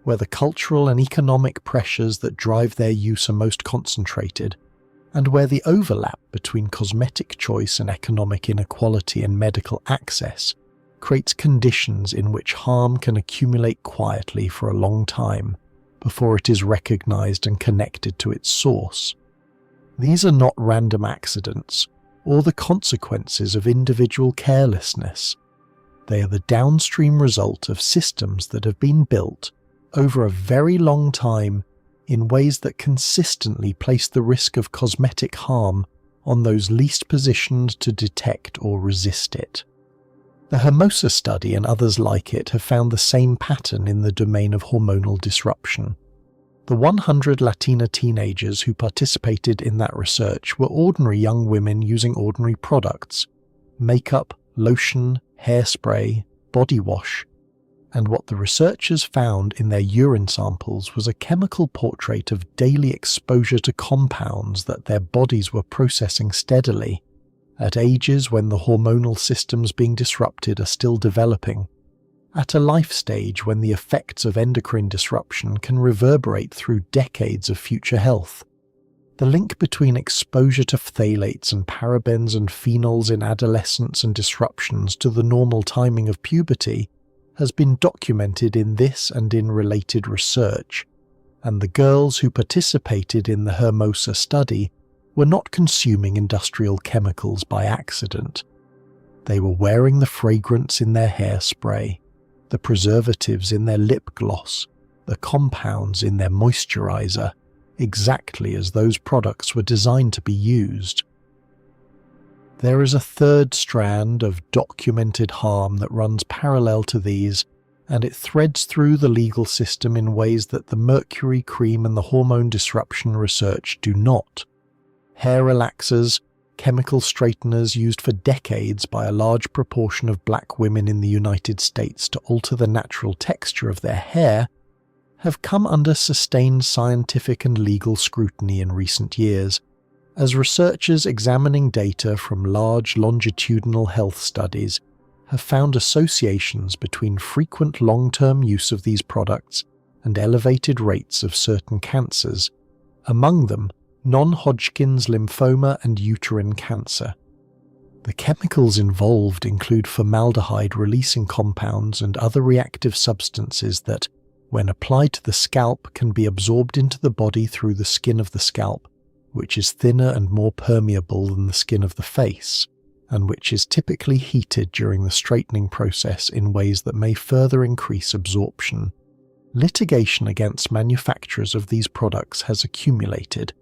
where the cultural and economic pressures that drive their use are most concentrated, and where the overlap between cosmetic choice and economic inequality in medical access creates conditions in which harm can accumulate quietly for a long time before it is recognized and connected to its source. These are not random accidents or the consequences of individual carelessness. They are the downstream result of systems that have been built over a very long time in ways that consistently place the risk of cosmetic harm on those least positioned to detect or resist it. The Hermosa study and others like it have found the same pattern in the domain of hormonal disruption. The 100 Latina teenagers who participated in that research were ordinary young women using ordinary products: makeup, lotion, hairspray, body wash, and what the researchers found in their urine samples was a chemical portrait of daily exposure to compounds that their bodies were processing steadily, at ages when the hormonal systems being disrupted are still developing, at a life stage when the effects of endocrine disruption can reverberate through decades of future health. The link between exposure to phthalates and parabens and phenols in adolescence and disruptions to the normal timing of puberty has been documented in this and in related research, and the girls who participated in the Hermosa study were not consuming industrial chemicals by accident. They were wearing the fragrance in their hairspray, the preservatives in their lip gloss, the compounds in their moisturizer, exactly as those products were designed to be used. There is a third strand of documented harm that runs parallel to these, and it threads through the legal system in ways that the mercury cream and the hormone disruption research do not. Hair relaxers, chemical straighteners used for decades by a large proportion of black women in the United States to alter the natural texture of their hair, have come under sustained scientific and legal scrutiny in recent years, as researchers examining data from large longitudinal health studies have found associations between frequent long-term use of these products and elevated rates of certain cancers, among them non-Hodgkin's lymphoma and uterine cancer. The chemicals involved include formaldehyde-releasing compounds and other reactive substances that, when applied to the scalp, can be absorbed into the body through the skin of the scalp, which is thinner and more permeable than the skin of the face, and which is typically heated during the straightening process in ways that may further increase absorption. Litigation against manufacturers of these products has accumulated,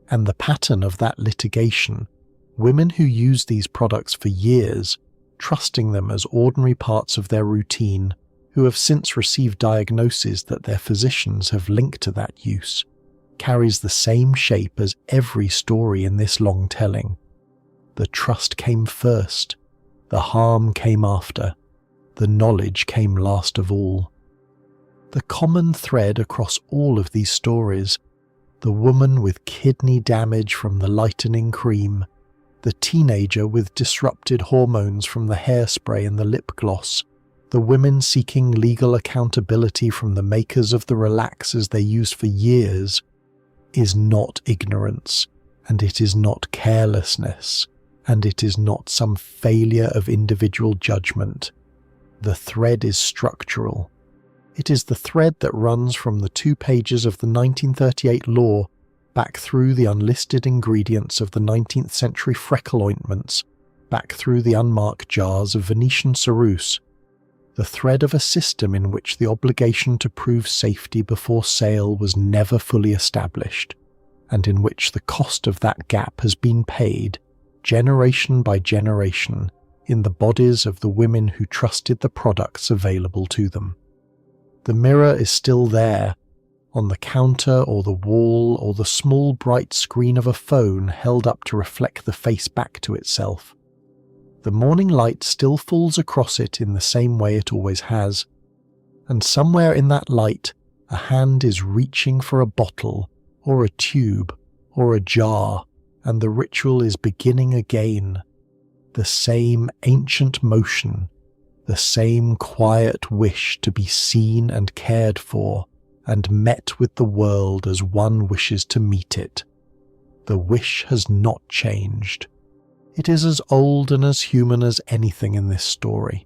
and the pattern of that litigation, women who use these products for years, trusting them as ordinary parts of their routine, who have since received diagnoses that their physicians have linked to that use, carries the same shape as every story in this long telling. The trust came first, the harm came after, the knowledge came last of all. The common thread across all of these stories, the woman with kidney damage from the lightening cream, the teenager with disrupted hormones from the hairspray and the lip gloss, the women seeking legal accountability from the makers of the relaxers they used for years, is not ignorance, and it is not carelessness, and it is not some failure of individual judgment. The thread is structural. It is the thread that runs from the 2 pages of the 1938 law back through the unlisted ingredients of the 19th century freckle ointments, back through the unmarked jars of Venetian ceruse, the thread of a system in which the obligation to prove safety before sale was never fully established, and in which the cost of that gap has been paid, generation by generation, in the bodies of the women who trusted the products available to them. The mirror is still there, on the counter or the wall or the small bright screen of a phone held up to reflect the face back to itself. The morning light still falls across it in the same way it always has, and somewhere in that light a hand is reaching for a bottle or a tube or a jar, and the ritual is beginning again. The same ancient motion, the same quiet wish to be seen and cared for, and met with the world as one wishes to meet it. The wish has not changed. It is as old and as human as anything in this story.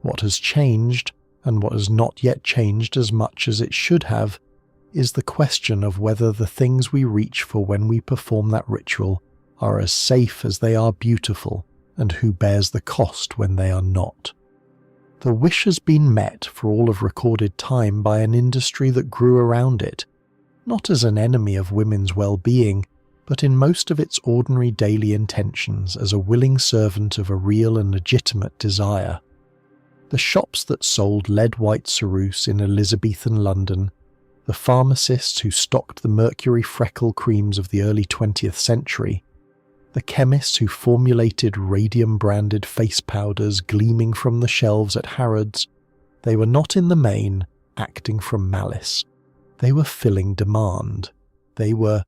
What has changed, and what has not yet changed as much as it should have, is the question of whether the things we reach for when we perform that ritual are as safe as they are beautiful, and who bears the cost when they are not. The wish has been met for all of recorded time by an industry that grew around it, not as an enemy of women's well-being, but in most of its ordinary daily intentions as a willing servant of a real and legitimate desire. The shops that sold lead-white ceruse in Elizabethan London, the pharmacists who stocked the mercury freckle creams of the early 20th century, the chemists who formulated radium-branded face powders gleaming from the shelves at Harrods, they were not in the main acting from malice. They were filling demand. They were